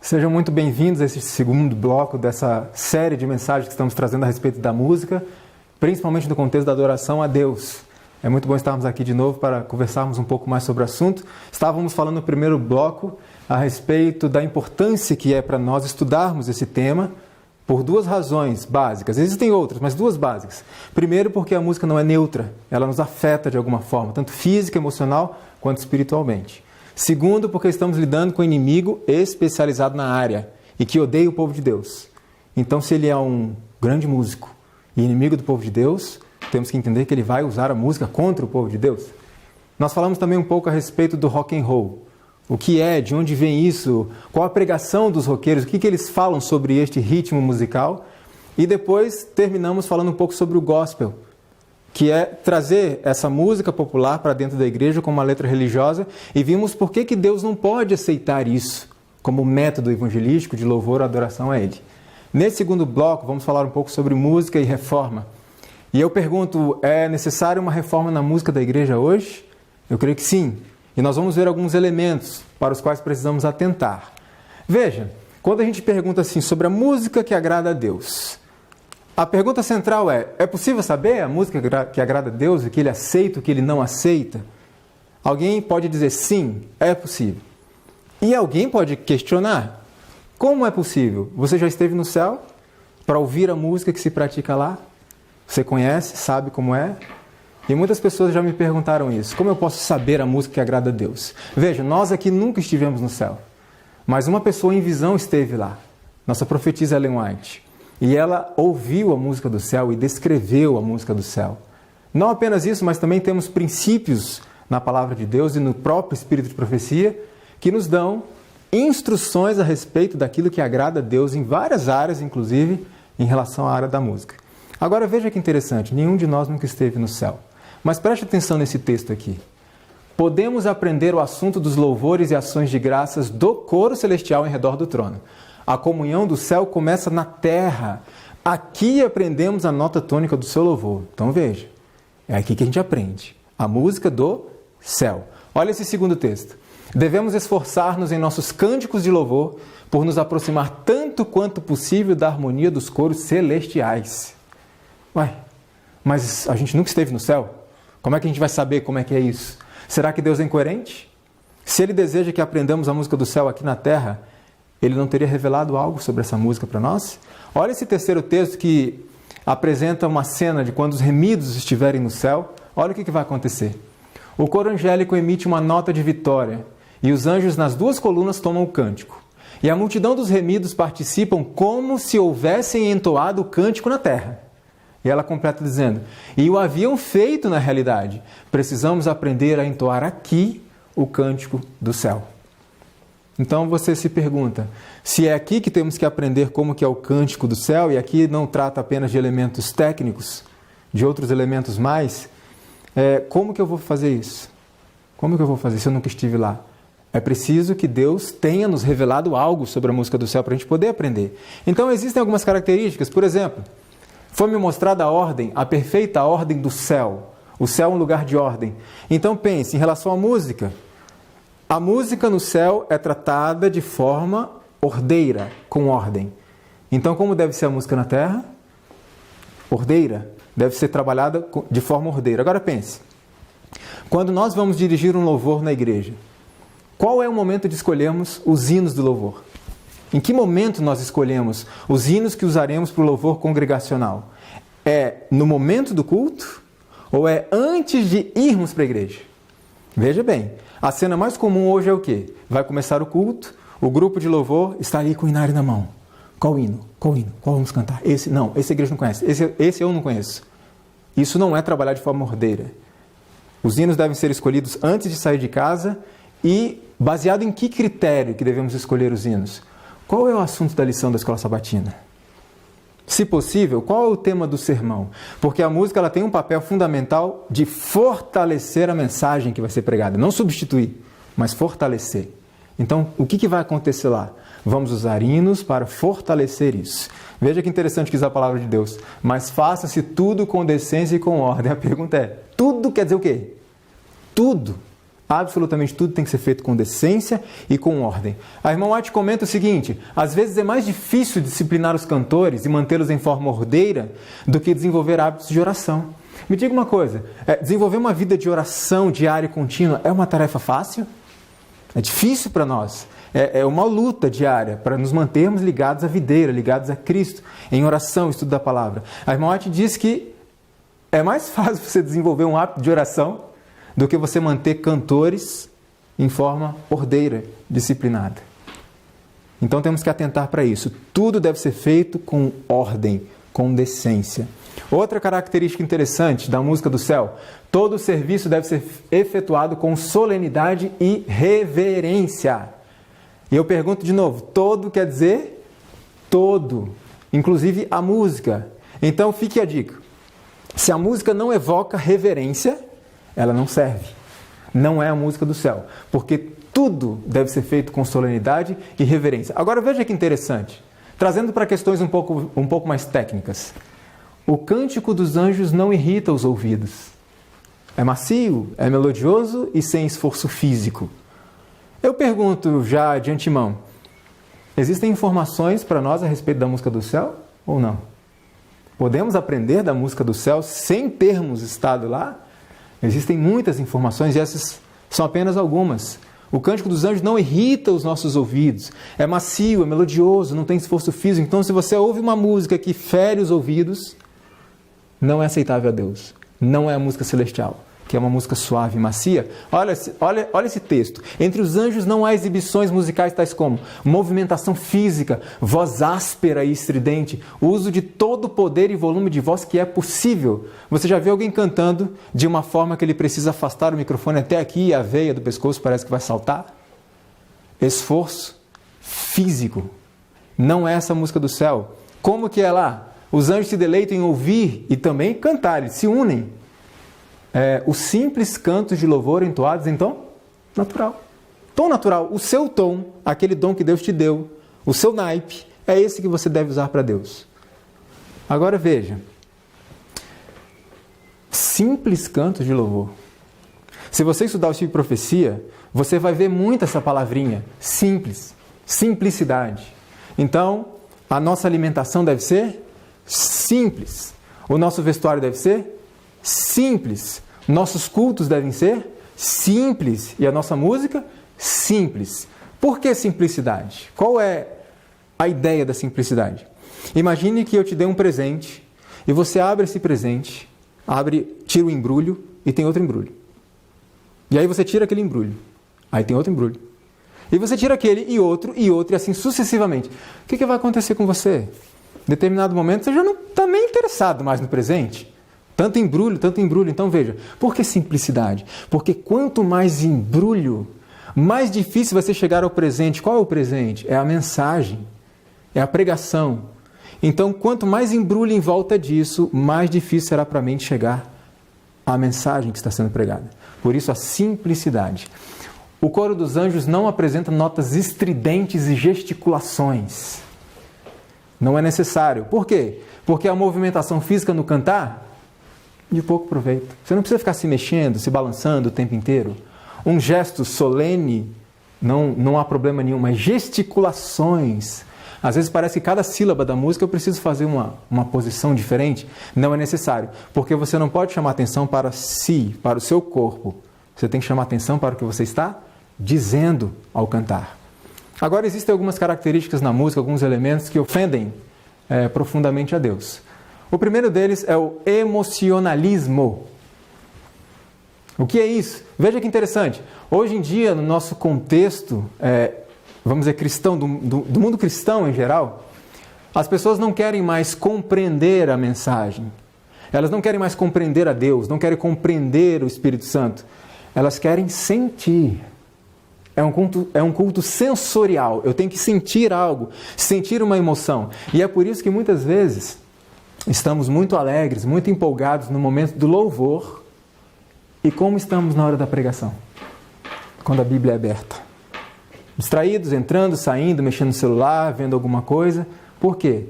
Sejam muito bem-vindos a esse segundo bloco dessa série de mensagens que estamos trazendo a respeito da música, principalmente no contexto da adoração a Deus. É muito bom estarmos aqui de novo para conversarmos um pouco mais sobre o assunto. Estávamos falando no primeiro bloco a respeito da importância que é para nós estudarmos esse tema por duas razões básicas. Existem outras, mas duas básicas. Primeiro, porque a música não é neutra, ela nos afeta de alguma forma, tanto física, emocional, quanto espiritualmente. Segundo, porque estamos lidando com um inimigo especializado na área e que odeia o povo de Deus. Então, se ele é um grande músico e inimigo do povo de Deus, temos que entender que ele vai usar a música contra o povo de Deus. Nós falamos também um pouco a respeito do rock and roll. O que é, de onde vem isso, qual a pregação dos roqueiros, o que eles falam sobre este ritmo musical. E depois terminamos falando um pouco sobre o gospel, que é trazer essa música popular para dentro da igreja como uma letra religiosa, e vimos por que Deus não pode aceitar isso como método evangelístico de louvor ou adoração a Ele. Nesse segundo bloco, vamos falar um pouco sobre música e reforma. E eu pergunto, é necessária uma reforma na música da igreja hoje? Eu creio que sim. E nós vamos ver alguns elementos para os quais precisamos atentar. Veja, quando a gente pergunta assim sobre a música que agrada a Deus, a pergunta central é possível saber a música que agrada a Deus, o que Ele aceita, o que Ele não aceita? Alguém pode dizer sim, é possível. E alguém pode questionar, como é possível? Você já esteve no céu para ouvir a música que se pratica lá? Você conhece, sabe como é? E muitas pessoas já me perguntaram isso. Como eu posso saber a música que agrada a Deus? Veja, nós aqui nunca estivemos no céu. Mas uma pessoa em visão esteve lá. Nossa profetisa Ellen White. E ela ouviu a música do céu e descreveu a música do céu. Não apenas isso, mas também temos princípios na palavra de Deus e no próprio Espírito de Profecia que nos dão instruções a respeito daquilo que agrada a Deus em várias áreas, inclusive em relação à área da música. Agora veja que interessante, nenhum de nós nunca esteve no céu. Mas preste atenção nesse texto aqui. Podemos aprender o assunto dos louvores e ações de graças do coro celestial em redor do trono. A comunhão do céu começa na terra. Aqui aprendemos a nota tônica do seu louvor. Então veja, é aqui que a gente aprende. A música do céu. Olha esse segundo texto. Devemos esforçar-nos em nossos cânticos de louvor por nos aproximar tanto quanto possível da harmonia dos coros celestiais. Ué, mas a gente nunca esteve no céu? Como é que a gente vai saber como é que é isso? Será que Deus é incoerente? Se Ele deseja que aprendamos a música do céu aqui na terra, Ele não teria revelado algo sobre essa música para nós? Olha esse terceiro texto que apresenta uma cena de quando os remidos estiverem no céu. Olha o que vai acontecer. O coro angélico emite uma nota de vitória e os anjos nas duas colunas tomam o cântico. E a multidão dos remidos participam como se houvessem entoado o cântico na terra. E ela completa dizendo, e o haviam feito na realidade. Precisamos aprender a entoar aqui o cântico do céu. Então você se pergunta, se é aqui que temos que aprender como que é o cântico do céu, e aqui não trata apenas de elementos técnicos, de outros elementos mais, como que eu vou fazer isso? Como que eu vou fazer se eu nunca estive lá? É preciso que Deus tenha nos revelado algo sobre a música do céu para a gente poder aprender. Então existem algumas características, por exemplo, foi-me mostrada a ordem, a perfeita ordem do céu. O céu é um lugar de ordem. Então pense, em relação à música. A música no céu é tratada de forma ordeira, com ordem. Então como deve ser a música na terra? Ordeira. Deve ser trabalhada de forma ordeira. Agora pense. Quando nós vamos dirigir um louvor na igreja, qual é o momento de escolhermos os hinos do louvor? Em que momento nós escolhemos os hinos que usaremos para o louvor congregacional? É no momento do culto ou é antes de irmos para a igreja? Veja bem, a cena mais comum hoje é o quê? Vai começar o culto, o grupo de louvor está ali com o inário na mão. Qual hino? Qual hino? Qual vamos cantar? Esse não, esse a igreja não conhece, esse eu não conheço. Isso não é trabalhar de forma ordeira. Os hinos devem ser escolhidos antes de sair de casa e baseado em que critério que devemos escolher os hinos? Qual é o assunto da lição da escola sabatina? Se possível, qual é o tema do sermão? Porque a música ela tem um papel fundamental de fortalecer a mensagem que vai ser pregada. Não substituir, mas fortalecer. Então, o que vai acontecer lá? Vamos usar hinos para fortalecer isso. Veja que interessante que diz a palavra de Deus. Mas faça-se tudo com decência e com ordem. A pergunta é, tudo quer dizer o quê? Tudo. Absolutamente tudo tem que ser feito com decência e com ordem. A irmã White comenta o seguinte: às vezes é mais difícil disciplinar os cantores e mantê-los em forma ordeira do que desenvolver hábitos de oração. Me diga uma coisa, desenvolver uma vida de oração diária e contínua é uma tarefa fácil? É difícil para nós. É uma luta diária para nos mantermos ligados à videira, ligados a Cristo, em oração, estudo da palavra. A irmã White diz que é mais fácil você desenvolver um hábito de oração do que você manter cantores em forma ordeira, disciplinada. Então temos que atentar para isso. Tudo deve ser feito com ordem, com decência. Outra característica interessante da música do céu: todo o serviço deve ser efetuado com solenidade e reverência. E eu pergunto de novo, todo quer dizer todo, inclusive a música. Então fique a dica: se a música não evoca reverência, ela não serve. Não é a música do céu. Porque tudo deve ser feito com solenidade e reverência. Agora veja que interessante. Trazendo para questões um pouco mais técnicas. O cântico dos anjos não irrita os ouvidos. É macio, é melodioso e sem esforço físico. Eu pergunto já de antemão, existem informações para nós a respeito da música do céu ou não? Podemos aprender da música do céu sem termos estado lá? Existem muitas informações e essas são apenas algumas. O cântico dos anjos não irrita os nossos ouvidos. É macio, é melodioso, não tem esforço físico. Então, se você ouve uma música que fere os ouvidos, não é aceitável a Deus. Não é a música celestial, que é uma música suave e macia. Olha esse texto. Entre os anjos não há exibições musicais tais como movimentação física, voz áspera e estridente, o uso de todo o poder e volume de voz que é possível. Você já viu alguém cantando de uma forma que ele precisa afastar o microfone até aqui e a veia do pescoço parece que vai saltar? Esforço físico. Não é essa música do céu. Como que é lá? Os anjos se deleitam em ouvir e também cantar, eles se unem. Os simples cantos de louvor entoados em tom natural. Tom natural, o seu tom, aquele dom que Deus te deu, o seu naipe, é esse que você deve usar para Deus. Agora veja, simples cantos de louvor. Se você estudar o tipo de profecia, você vai ver muito essa palavrinha, simples, simplicidade. Então, a nossa alimentação deve ser simples. O nosso vestuário deve ser simples. Nossos cultos devem ser simples. E a nossa música, simples. Por que simplicidade? Qual é a ideia da simplicidade? Imagine que eu te dei um presente e você abre esse presente, tira o embrulho e tem outro embrulho. E aí você tira aquele embrulho, aí tem outro embrulho. E você tira aquele e outro e assim sucessivamente. O que vai acontecer com você? Em determinado momento você já não está nem interessado mais no presente. Tanto embrulho. Então veja, por que simplicidade? Porque quanto mais embrulho, mais difícil vai ser chegar ao presente. Qual é o presente? É a mensagem, é a pregação. Então quanto mais embrulho em volta disso, mais difícil será para a mente chegar à mensagem que está sendo pregada. Por isso a simplicidade. O coro dos anjos não apresenta notas estridentes e gesticulações. Não é necessário. Por quê? Porque a movimentação física no cantar, de pouco proveito. Você não precisa ficar se mexendo, se balançando o tempo inteiro. Um gesto solene, não há problema nenhum, mas gesticulações. Às vezes parece que cada sílaba da música eu preciso fazer uma posição diferente. Não é necessário. Porque você não pode chamar atenção para si, para o seu corpo. Você tem que chamar atenção para o que você está dizendo ao cantar. Agora, existem algumas características na música, alguns elementos que ofendem profundamente a Deus. O primeiro deles é o emocionalismo. O que é isso? Veja que interessante. Hoje em dia, no nosso contexto, vamos dizer, cristão, do mundo cristão em geral, as pessoas não querem mais compreender a mensagem. Elas não querem mais compreender a Deus, não querem compreender o Espírito Santo. Elas querem sentir. É um culto sensorial. Eu tenho que sentir algo, sentir uma emoção. E é por isso que muitas vezes estamos muito alegres, muito empolgados no momento do louvor. E como estamos na hora da pregação? Quando a Bíblia é aberta. Distraídos, entrando, saindo, mexendo no celular, vendo alguma coisa. Por quê?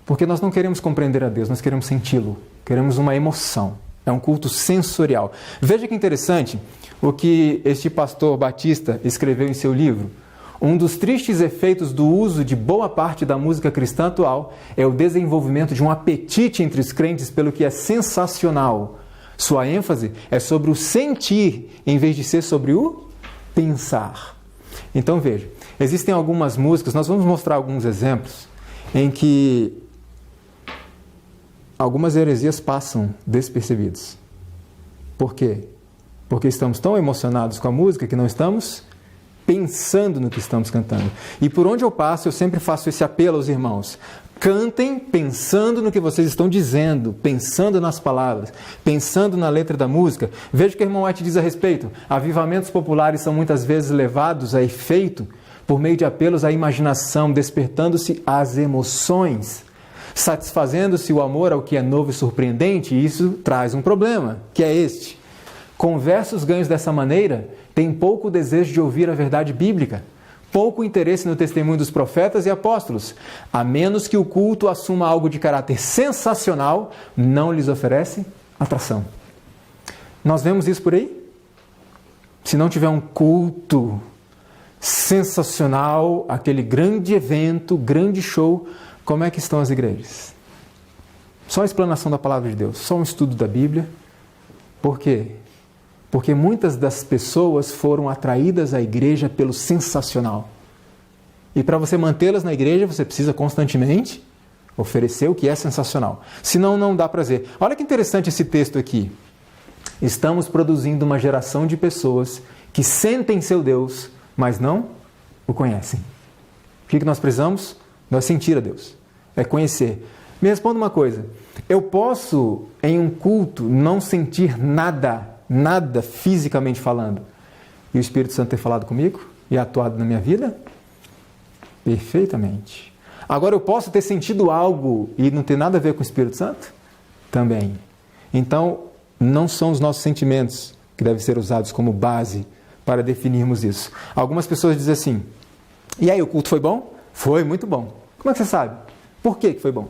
Porque nós não queremos compreender a Deus, nós queremos senti-lo. Queremos uma emoção. É um culto sensorial. Veja que interessante o que este pastor Batista escreveu em seu livro. Um dos tristes efeitos do uso de boa parte da música cristã atual é o desenvolvimento de um apetite entre os crentes pelo que é sensacional. Sua ênfase é sobre o sentir, em vez de ser sobre o pensar. Então veja, existem algumas músicas, nós vamos mostrar alguns exemplos, em que algumas heresias passam despercebidas. Por quê? Porque estamos tão emocionados com a música que não estamos pensando no que estamos cantando. E por onde eu passo, eu sempre faço esse apelo aos irmãos. Cantem pensando no que vocês estão dizendo, pensando nas palavras, pensando na letra da música. Veja o que o irmão White diz a respeito. Avivamentos populares são muitas vezes levados a efeito por meio de apelos à imaginação, despertando-se as emoções, satisfazendo-se o amor ao que é novo e surpreendente, e isso traz um problema, que é este. Conversos ganhos dessa maneira têm pouco desejo de ouvir a verdade bíblica, pouco interesse no testemunho dos profetas e apóstolos, a menos que o culto assuma algo de caráter sensacional, não lhes oferece atração. Nós vemos isso por aí? Se não tiver um culto sensacional, aquele grande evento, grande show, como é que estão as igrejas? Só a explanação da palavra de Deus, só um estudo da Bíblia. Por quê? Porque muitas das pessoas foram atraídas à igreja pelo sensacional. E para você mantê-las na igreja, você precisa constantemente oferecer o que é sensacional. Senão, não dá prazer. Olha que interessante esse texto aqui. Estamos produzindo uma geração de pessoas que sentem seu Deus, mas não o conhecem. O que nós precisamos? Não é sentir a Deus, é conhecer. Me responda uma coisa. Eu posso, em um culto, não sentir nada fisicamente falando, e o Espírito Santo ter falado comigo e atuado na minha vida? Perfeitamente. Agora, eu posso ter sentido algo e não ter nada a ver com o Espírito Santo? Também. Então, não são os nossos sentimentos que devem ser usados como base para definirmos isso. Algumas pessoas dizem assim: e aí, o culto foi bom? Foi muito bom. Como é que você sabe? Por que foi bom?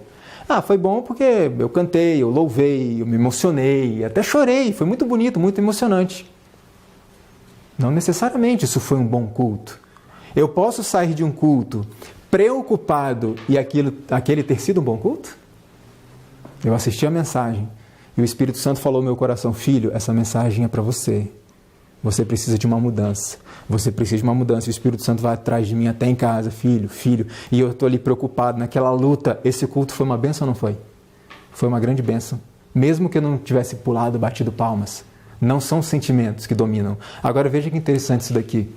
Ah, foi bom porque eu cantei, eu louvei, eu me emocionei, até chorei, foi muito bonito, muito emocionante. Não necessariamente isso foi um bom culto. Eu posso sair de um culto preocupado e aquele ter sido um bom culto? Eu assisti a mensagem e o Espírito Santo falou no meu coração: filho, essa mensagem é para você. Você precisa de uma mudança. Você precisa de uma mudança. E o Espírito Santo vai atrás de mim até em casa, filho. E eu estou ali preocupado naquela luta. Esse culto foi uma bênção ou não foi? Foi uma grande bênção. Mesmo que eu não tivesse pulado, batido palmas. Não são os sentimentos que dominam. Agora veja que interessante isso daqui.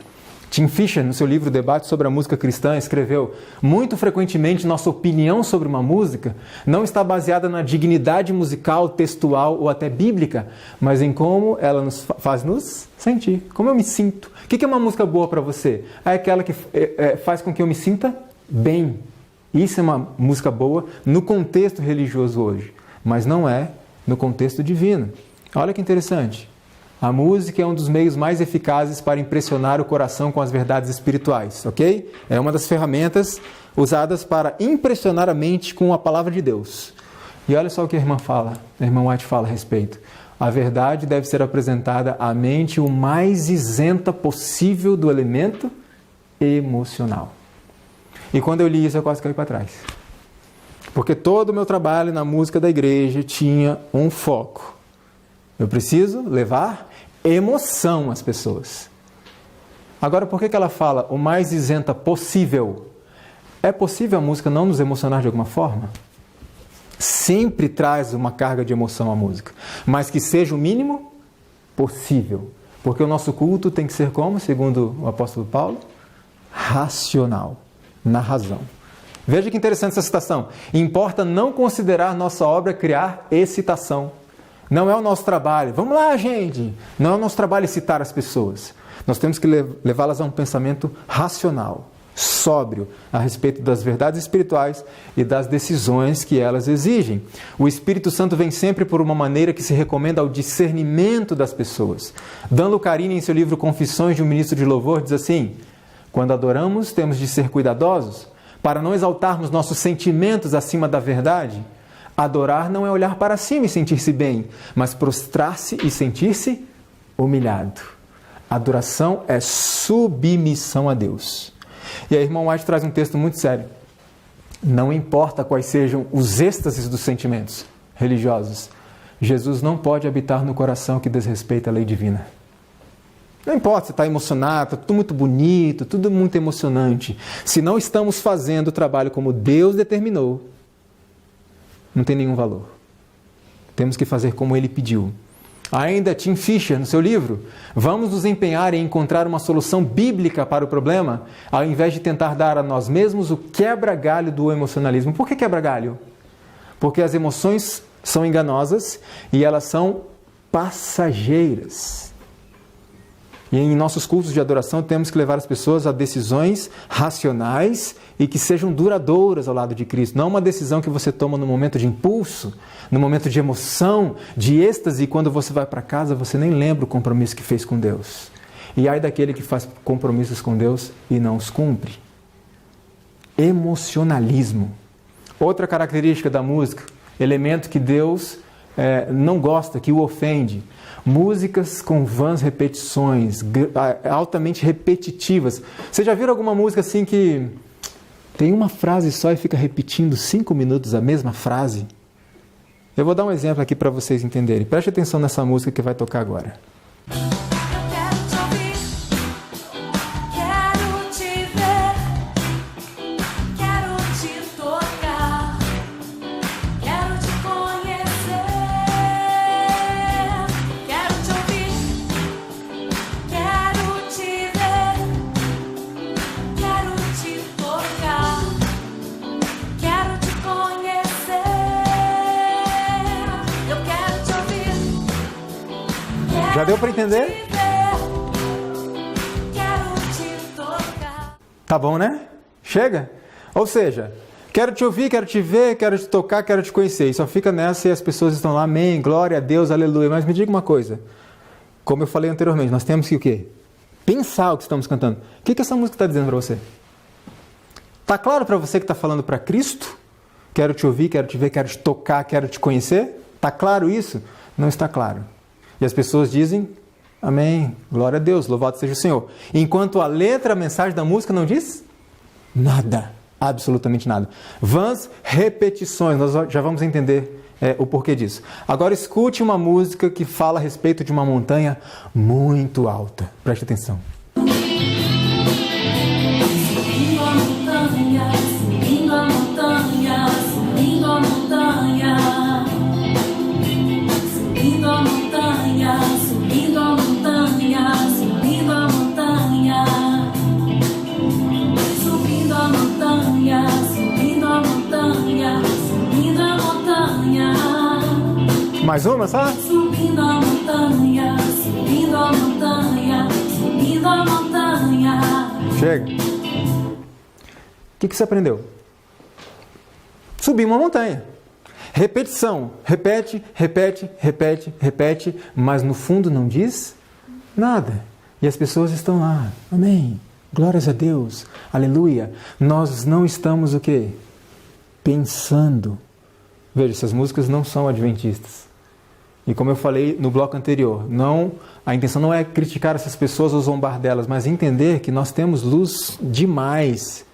Tim Fischer, no seu livro Debate sobre a Música Cristã, escreveu: muito frequentemente nossa opinião sobre uma música não está baseada na dignidade musical, textual ou até bíblica, mas em como ela nos faz nos sentir, como eu me sinto. O que é uma música boa para você? É aquela que faz com que eu me sinta bem. Isso é uma música boa no contexto religioso hoje, mas não é no contexto divino. Olha que interessante. A música é um dos meios mais eficazes para impressionar o coração com as verdades espirituais, ok? É uma das ferramentas usadas para impressionar a mente com a palavra de Deus. E olha só o que a irmã White fala a respeito. A verdade deve ser apresentada à mente o mais isenta possível do elemento emocional. E quando eu li isso, eu quase caí para trás. Porque todo o meu trabalho na música da igreja tinha um foco. Eu preciso levar emoção às pessoas. Agora, por que ela fala o mais isenta possível? É possível a música não nos emocionar de alguma forma? Sempre traz uma carga de emoção à música, mas que seja o mínimo possível. Porque o nosso culto tem que ser como, segundo o apóstolo Paulo? Racional, na razão. Veja que interessante essa citação. Importa não considerar nossa obra criar excitação. Não é o nosso trabalho. Vamos lá, gente! Não é o nosso trabalho excitar as pessoas. Nós temos que levá-las a um pensamento racional, sóbrio, a respeito das verdades espirituais e das decisões que elas exigem. O Espírito Santo vem sempre por uma maneira que se recomenda ao discernimento das pessoas. Dan Lucarini, em seu livro Confissões de um Ministro de Louvor, diz assim: quando adoramos, temos de ser cuidadosos para não exaltarmos nossos sentimentos acima da verdade. Adorar não é olhar para cima e sentir-se bem, mas prostrar-se e sentir-se humilhado. Adoração é submissão a Deus. E aí, irmão White traz um texto muito sério. Não importa quais sejam os êxtases dos sentimentos religiosos, Jesus não pode habitar no coração que desrespeita a lei divina. Não importa se está emocionado, está tudo muito bonito, tudo muito emocionante. Se não estamos fazendo o trabalho como Deus determinou, não tem nenhum valor. Temos que fazer como Ele pediu. Ainda Tim Fisher, no seu livro, vamos nos empenhar em encontrar uma solução bíblica para o problema, ao invés de tentar dar a nós mesmos o quebra-galho do emocionalismo. Por que quebra-galho? Porque as emoções são enganosas e elas são passageiras. E em nossos cultos de adoração temos que levar as pessoas a decisões racionais e que sejam duradouras ao lado de Cristo. Não uma decisão que você toma no momento de impulso, no momento de emoção, de êxtase, e quando você vai para casa você nem lembra o compromisso que fez com Deus. E ai daquele que faz compromissos com Deus e não os cumpre. Emocionalismo. Outra característica da música, elemento que Deus não gosta, que o ofende. Músicas com vãs repetições, altamente repetitivas. Vocês já viram alguma música assim que tem uma frase só e fica repetindo 5 minutos a mesma frase? Eu vou dar um exemplo aqui para vocês entenderem. Preste atenção nessa música que vai tocar agora. Já deu para entender? Tá bom, né? Chega? Ou seja, quero te ouvir, quero te ver, quero te tocar, quero te conhecer. E só fica nessa e as pessoas estão lá, amém, glória a Deus, aleluia. Mas me diga uma coisa, como eu falei anteriormente, nós temos que o quê? Pensar o que estamos cantando. O que essa música está dizendo para você? Tá claro para você que está falando para Cristo? Quero te ouvir, quero te ver, quero te tocar, quero te conhecer? Tá claro isso? Não está claro. E as pessoas dizem, amém, glória a Deus, louvado seja o Senhor. Enquanto a letra, a mensagem da música não diz nada, absolutamente nada. Vãs repetições, nós já vamos entender o porquê disso. Agora escute uma música que fala a respeito de uma montanha muito alta. Preste atenção. Subindo a montanha, subindo a montanha, subindo a montanha. Subindo a montanha, subindo a montanha, subindo a montanha. Subindo a montanha, subindo a montanha, subindo a montanha. Mais uma, sabe? Subindo a montanha, subindo a montanha, subindo a montanha. Chega. O que você aprendeu? Subir uma montanha. Repetição. Repete, repete, repete, repete, mas no fundo não diz nada. E as pessoas estão lá. Amém. Glórias a Deus. Aleluia. Nós não estamos o quê? Pensando. Veja, essas músicas não são adventistas. E como eu falei no bloco anterior, a intenção não é criticar essas pessoas ou zombar delas, mas entender que nós temos luz demais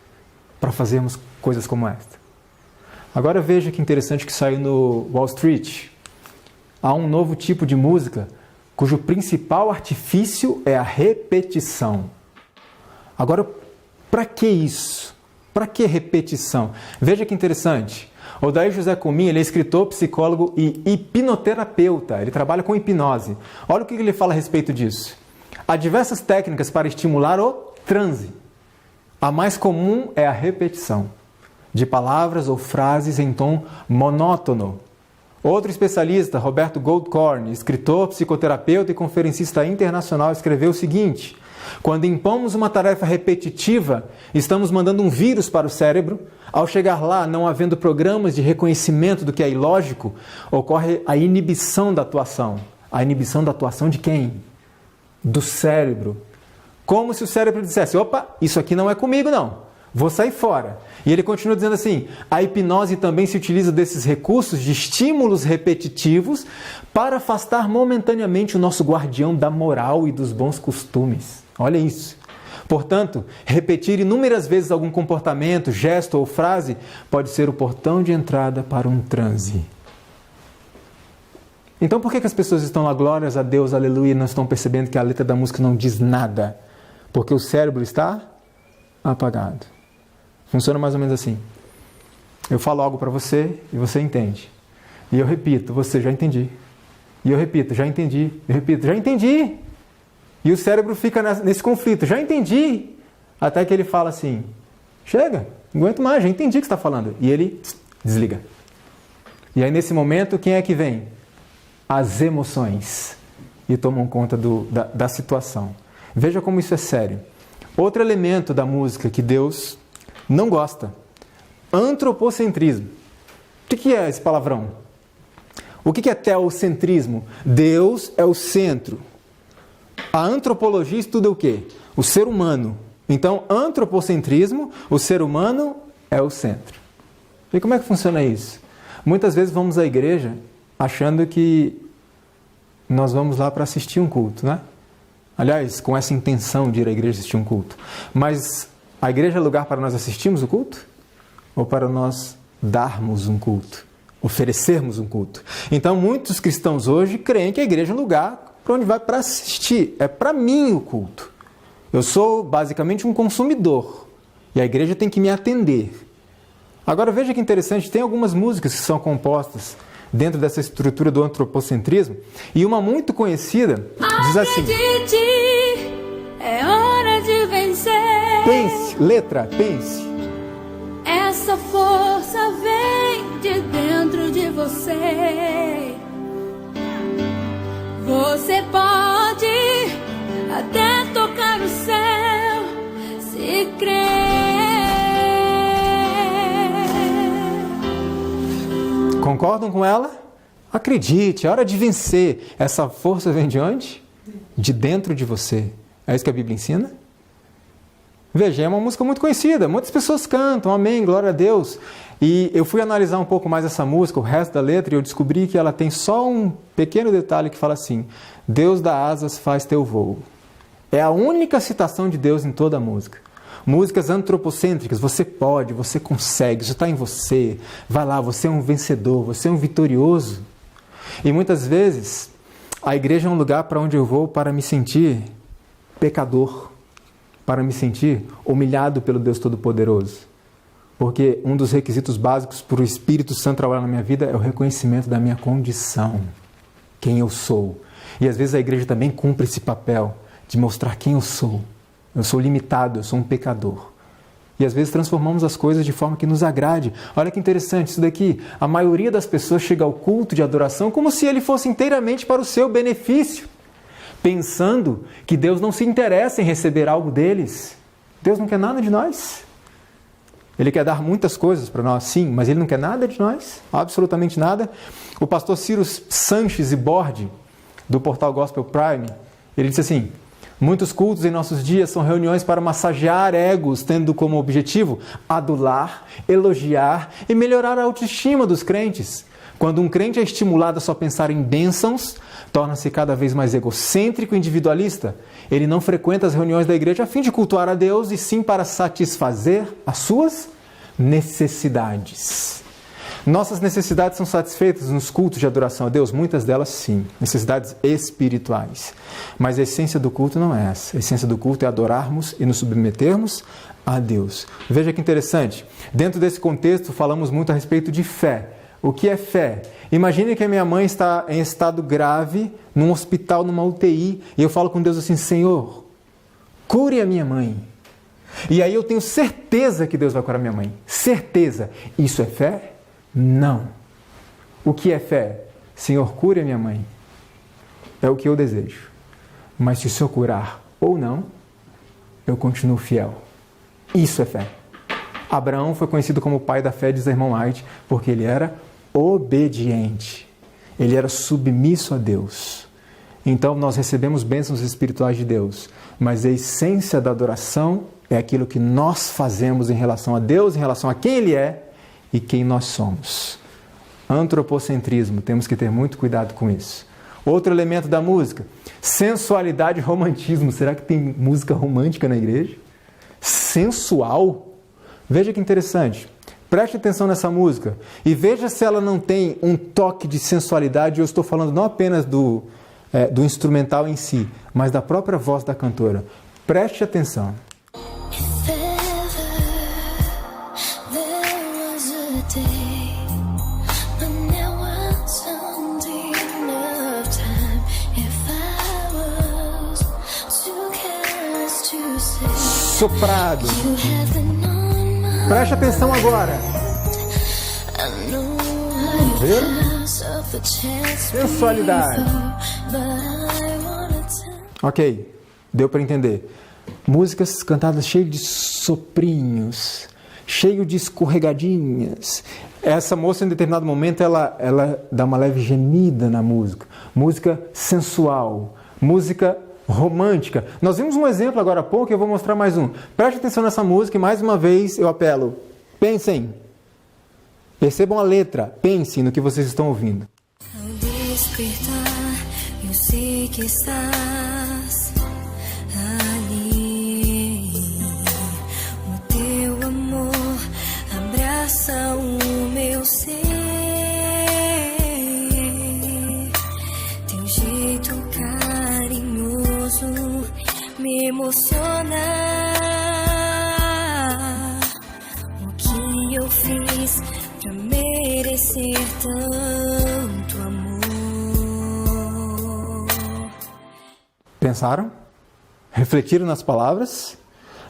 para fazermos coisas como esta. Agora veja que interessante que saiu no Wall Street. Há um novo tipo de música cujo principal artifício é a repetição. Agora, para que isso? Para que repetição? Veja que interessante. Odair José Comim, ele é escritor, psicólogo e hipnoterapeuta. Ele trabalha com hipnose. Olha o que ele fala a respeito disso. Há diversas técnicas para estimular o transe. A mais comum é a repetição de palavras ou frases em tom monótono. Outro especialista, Roberto Goldkorn, escritor, psicoterapeuta e conferencista internacional, escreveu o seguinte: quando impomos uma tarefa repetitiva, estamos mandando um vírus para o cérebro. Ao chegar lá, não havendo programas de reconhecimento do que é ilógico, ocorre a inibição da atuação. A inibição da atuação de quem? Do cérebro. Como se o cérebro dissesse, opa, isso aqui não é comigo não. vou sair fora. E ele continua dizendo assim, a hipnose também se utiliza desses recursos de estímulos repetitivos para afastar momentaneamente o nosso guardião da moral e dos bons costumes. Olha isso. Portanto, repetir inúmeras vezes algum comportamento, gesto ou frase pode ser o portão de entrada para um transe. Então por que as pessoas estão lá, glórias a Deus, aleluia, e não estão percebendo que a letra da música não diz nada? Porque o cérebro está apagado. Funciona mais ou menos assim. Eu falo algo para você e você entende. E eu repito, você já entendi. E eu repito, já entendi. Eu repito, já entendi. E o cérebro fica nesse conflito, já entendi. Até que ele fala assim, chega, não aguento mais, já entendi o que você está falando. E ele desliga. E aí nesse momento, quem é que vem? As emoções. E tomam conta da situação. Veja como isso é sério. Outro elemento da música que Deus não gosta. Antropocentrismo. O que é esse palavrão? O que é teocentrismo? Deus é o centro. A antropologia estuda o quê? O ser humano. Então, antropocentrismo, o ser humano é o centro. E como é que funciona isso? Muitas vezes vamos à igreja achando que nós vamos lá para assistir um culto, né? Aliás, com essa intenção de ir à igreja assistir um culto. Mas a igreja é lugar para nós assistirmos o culto? Ou para nós darmos um culto? Oferecermos um culto? Então, muitos cristãos hoje creem que a igreja é um lugar para onde vai para assistir. É para mim o culto. Eu sou basicamente um consumidor. E a igreja tem que me atender. Agora veja que interessante, tem algumas músicas que são compostas dentro dessa estrutura do antropocentrismo. E uma muito conhecida diz assim... Acredite, é hora de vencer. Pense, letra, pense. Essa força vem de dentro de você. Você pode até tocar o céu se crer. Concordam com ela? Acredite, é hora de vencer. Essa força vem de onde? De dentro de você. É isso que a Bíblia ensina? Veja, é uma música muito conhecida. Muitas pessoas cantam, amém, glória a Deus. E eu fui analisar um pouco mais essa música, o resto da letra, e eu descobri que ela tem só um pequeno detalhe que fala assim: Deus dá asas, faz teu voo. É a única citação de Deus em toda a música. Músicas antropocêntricas, você pode, você consegue, isso está em você. Vai lá, você é um vencedor, você é um vitorioso. E muitas vezes, a igreja é um lugar para onde eu vou para me sentir pecador, para me sentir humilhado pelo Deus Todo-Poderoso. Porque um dos requisitos básicos para o Espírito Santo trabalhar na minha vida é o reconhecimento da minha condição, quem eu sou. E às vezes a igreja também cumpre esse papel de mostrar quem eu sou. Eu sou limitado, eu sou um pecador. E às vezes transformamos as coisas de forma que nos agrade. Olha que interessante isso daqui. A maioria das pessoas chega ao culto de adoração como se ele fosse inteiramente para o seu benefício, pensando que Deus não se interessa em receber algo deles. Deus não quer nada de nós. Ele quer dar muitas coisas para nós, sim, mas Ele não quer nada de nós, absolutamente nada. O pastor Ciro Sanches e Bordi, do portal Gospel Prime, ele disse assim: muitos cultos em nossos dias são reuniões para massagear egos, tendo como objetivo adular, elogiar e melhorar a autoestima dos crentes. Quando um crente é estimulado a só pensar em bênçãos, torna-se cada vez mais egocêntrico e individualista. Ele não frequenta as reuniões da igreja a fim de cultuar a Deus, e sim para satisfazer as suas necessidades. Nossas necessidades são satisfeitas nos cultos de adoração a Deus? Muitas delas sim, necessidades espirituais. Mas a essência do culto não é essa. A essência do culto é adorarmos e nos submetermos a Deus. Veja que interessante. Dentro desse contexto falamos muito a respeito de fé. O que é fé? Imagine que a minha mãe está em estado grave, num hospital, numa UTI, e eu falo com Deus assim: Senhor, cure a minha mãe. E aí eu tenho certeza que Deus vai curar a minha mãe. Certeza. Isso é fé? Não. O que é fé? Senhor, cure a minha mãe. É o que eu desejo. Mas se o Senhor curar ou não, eu continuo fiel. Isso é fé. Abraão foi conhecido como o pai da fé, diz o irmão White, porque ele era obediente. Ele era submisso a Deus. então nós recebemos bênçãos espirituais de Deus. Mas a essência da adoração é aquilo que nós fazemos em relação a Deus, em relação a quem Ele é e quem nós somos. Antropocentrismo, temos que ter muito cuidado com isso. Outro elemento da música, sensualidade e romantismo. Será que tem música romântica na igreja? Sensual? Veja que interessante. Preste atenção nessa música e veja se ela não tem um toque de sensualidade. Eu estou falando não apenas do instrumental em si, mas da própria voz da cantora. Preste atenção. Soprado. Preste atenção agora. Viram? Sensualidade. Ok, deu para entender. Músicas cantadas cheias de soprinhos, cheio de escorregadinhas. Essa moça, em determinado momento, ela dá uma leve gemida na música. Música sensual, música romântica. Nós vimos um exemplo agora há pouco e eu vou mostrar mais um. Preste atenção nessa música e mais uma vez eu apelo. Pensem. Percebam a letra. Pensem no que vocês estão ouvindo. Ao despertar, eu sei que estás ali. O teu amor abraça o meu ser. Teu jeito carinhoso me emociona. O que eu fiz pra merecer tanto amor? Pensaram? Refletiram nas palavras?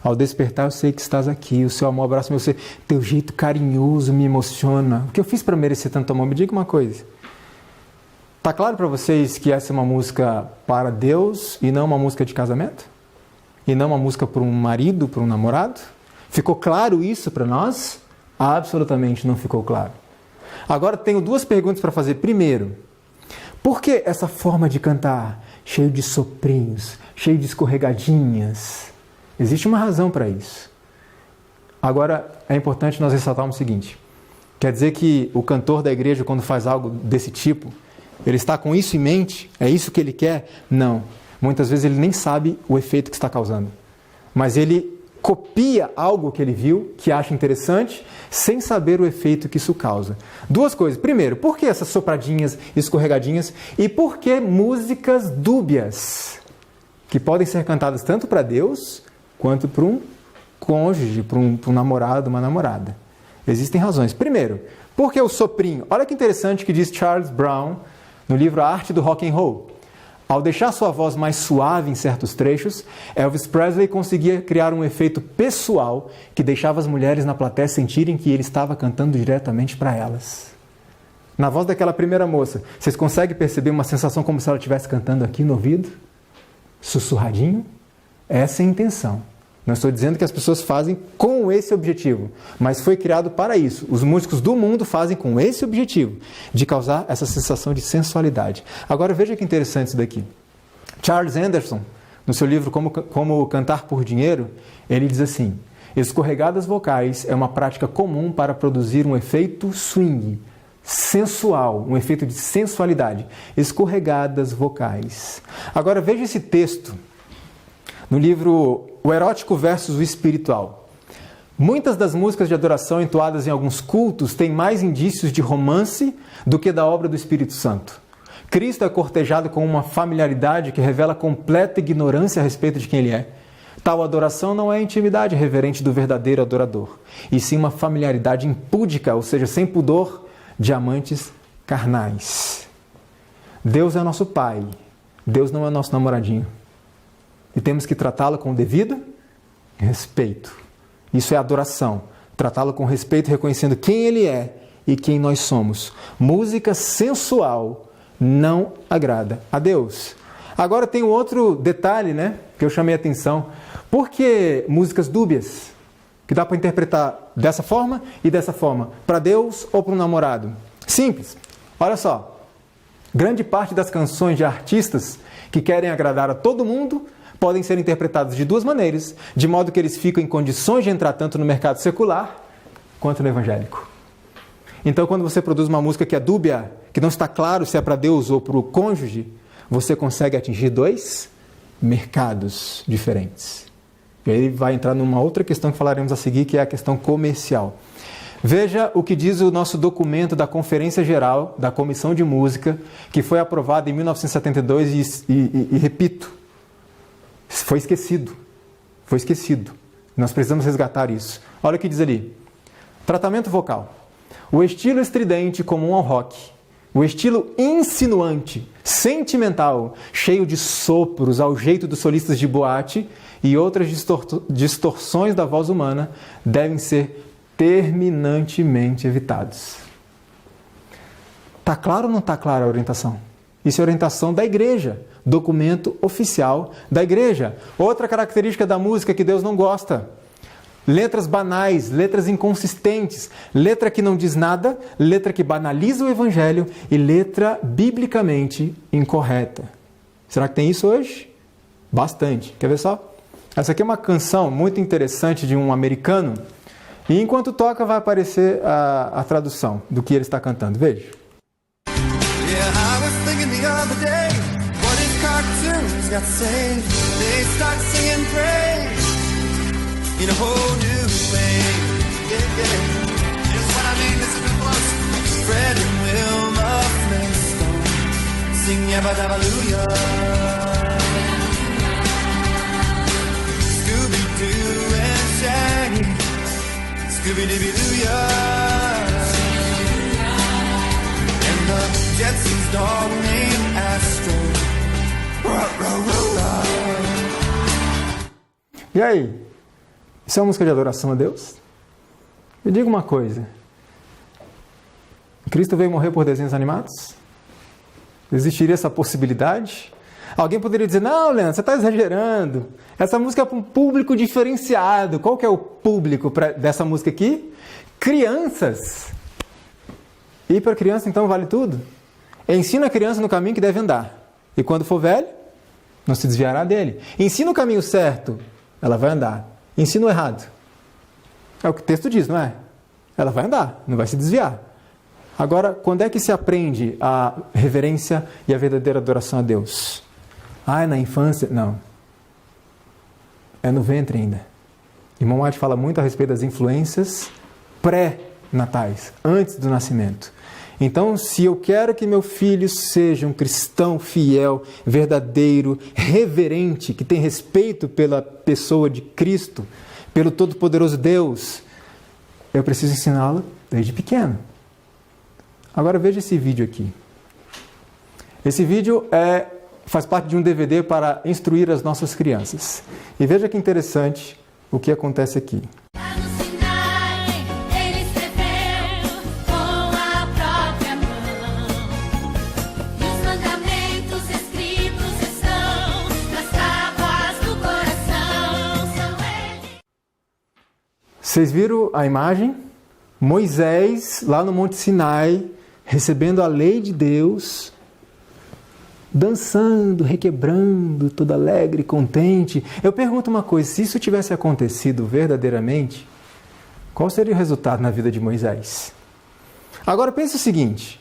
Ao despertar eu sei que estás aqui, o seu amor abraça meu ser, teu jeito carinhoso me emociona. O que eu fiz para merecer tanto amor? Me diga uma coisa. Tá claro para vocês que essa é uma música para Deus e não uma música de casamento? E não uma música para um marido, para um namorado? Ficou claro isso para nós? Absolutamente não ficou claro. Agora tenho duas perguntas para fazer. Primeiro, por que essa forma de cantar cheio de soprinhos, cheio de escorregadinhas? Existe uma razão para isso. Agora é importante nós ressaltarmos o seguinte. Quer dizer que o cantor da igreja, quando faz algo desse tipo, ele está com isso em mente? É isso que ele quer? Não. Muitas vezes ele nem sabe o efeito que está causando. Mas ele copia algo que ele viu, que acha interessante, sem saber o efeito que isso causa. Duas coisas. Primeiro, por que essas sopradinhas, escorregadinhas? E por que músicas dúbias? Que podem ser cantadas tanto para Deus, quanto para um cônjuge, para um namorado, uma namorada. Existem razões. Primeiro, por que o soprinho? Olha que interessante que diz Charles Brown no livro A Arte do Rock and Roll. Ao deixar sua voz mais suave em certos trechos, Elvis Presley conseguia criar um efeito pessoal que deixava as mulheres na plateia sentirem que ele estava cantando diretamente para elas. Na voz daquela primeira moça, vocês conseguem perceber uma sensação como se ela estivesse cantando aqui no ouvido? Sussurradinho? Essa é a intenção. Não estou dizendo que as pessoas fazem com esse objetivo, mas foi criado para isso. Os músicos do mundo fazem com esse objetivo, de causar essa sensação de sensualidade. Agora veja que interessante isso daqui. Charles Anderson, no seu livro Como Cantar por Dinheiro, ele diz assim: escorregadas vocais é uma prática comum para produzir um efeito swing, sensual, um efeito de sensualidade. Escorregadas vocais. Agora veja esse texto no livro O Erótico versus o Espiritual. Muitas das músicas de adoração entoadas em alguns cultos têm mais indícios de romance do que da obra do Espírito Santo. Cristo é cortejado com uma familiaridade que revela completa ignorância a respeito de quem Ele é. Tal adoração não é a intimidade reverente do verdadeiro adorador, e sim uma familiaridade impúdica, ou seja, sem pudor, de amantes carnais. Deus é nosso Pai. Deus não é nosso namoradinho. E temos que tratá-lo com o devido respeito. Isso é adoração. Tratá-lo com respeito, reconhecendo quem Ele é e quem nós somos. Música sensual não agrada a Deus. Agora tem um outro detalhe, que eu chamei a atenção. Por que músicas dúbias? Que dá para interpretar dessa forma e dessa forma. Para Deus ou para um namorado? Simples. Olha só. Grande parte das canções de artistas que querem agradar a todo mundo podem ser interpretadas de duas maneiras, de modo que eles ficam em condições de entrar tanto no mercado secular quanto no evangélico. Então, quando você produz uma música que é dúbia, que não está claro se é para Deus ou para o cônjuge, você consegue atingir dois mercados diferentes. E aí vai entrar numa outra questão que falaremos a seguir, que é a questão comercial. Veja o que diz o nosso documento da Conferência Geral da Comissão de Música, que foi aprovado em 1972 e repito, foi esquecido. Foi esquecido. Nós precisamos resgatar isso. Olha o que diz ali. Tratamento vocal. O estilo estridente comum ao rock. O estilo insinuante, sentimental, cheio de sopros ao jeito dos solistas de boate e outras distorções da voz humana devem ser terminantemente evitados. Está claro ou não está clara a orientação? Isso é orientação da igreja, documento oficial da igreja. Outra característica da música que Deus não gosta: letras banais, letras inconsistentes, letra que não diz nada, letra que banaliza o evangelho e letra biblicamente incorreta. Será que tem isso hoje? Bastante. Quer ver só? Essa aqui é uma canção muito interessante de um americano e enquanto toca vai aparecer a tradução do que ele está cantando. Veja. Yeah, I was thinking the other day, what if cartoons got saved? They start singing praise in a whole new way. Yeah, yeah. Here's what I mean, listen to close. Fred and Wilma Flintstone sing Yabba Dabba Hallelujah. Scooby-Doo and Shaggy, Scooby-Dooby-Doo-ya. And the Jetsons dog named Astro. E aí? Isso é uma música de adoração a Deus? Eu digo uma coisa. Cristo veio morrer por desenhos animados? Existiria essa possibilidade? Alguém poderia dizer, não, Leandro, você está exagerando. Essa música é para um público diferenciado. Qual que é o público dessa música aqui? Crianças. E para criança, então, vale tudo? Ensina a criança no caminho que deve andar. E quando for velho, não se desviará dele. Ensina o caminho certo, ela vai andar. Ensina o errado. É o que o texto diz, não é? Ela vai andar, não vai se desviar. Agora, quando é que se aprende a reverência e a verdadeira adoração a Deus? Ah, é na infância? Não. É no ventre ainda. Irmão White fala muito a respeito das influências pré-natais, antes do nascimento. Então, se eu quero que meu filho seja um cristão fiel, verdadeiro, reverente, que tem respeito pela pessoa de Cristo, pelo Todo-Poderoso Deus, eu preciso ensiná-lo desde pequeno. Agora veja esse vídeo aqui. Esse vídeo faz parte de um DVD para instruir as nossas crianças. E veja que interessante o que acontece aqui. Vocês viram a imagem? Moisés, lá no Monte Sinai, recebendo a lei de Deus, dançando, requebrando, todo alegre, contente. Eu pergunto uma coisa, se isso tivesse acontecido verdadeiramente, qual seria o resultado na vida de Moisés? Agora pense o seguinte,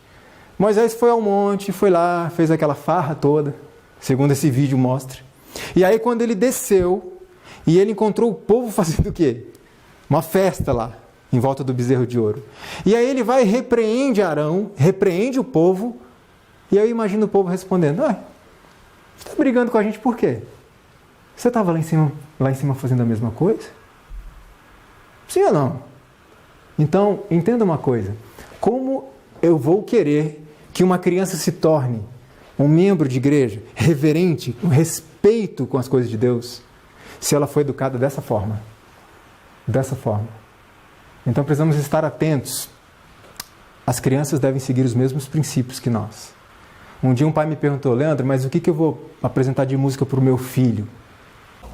Moisés foi ao monte, foi lá, fez aquela farra toda, segundo esse vídeo mostra. E aí quando ele desceu, e ele encontrou o povo fazendo o quê? Uma festa lá, em volta do bezerro de ouro. E aí ele vai e repreende Arão, repreende o povo, e aí eu imagino o povo respondendo, você está brigando com a gente por quê? Você estava lá em cima fazendo a mesma coisa? Sim ou não? Então, entenda uma coisa, como eu vou querer que uma criança se torne um membro de igreja, reverente, com respeito com as coisas de Deus, se ela foi educada dessa forma? Dessa forma. Então precisamos estar atentos. As crianças devem seguir os mesmos princípios que nós. Um dia um pai me perguntou, Leandro, mas o que eu vou apresentar de música para o meu filho?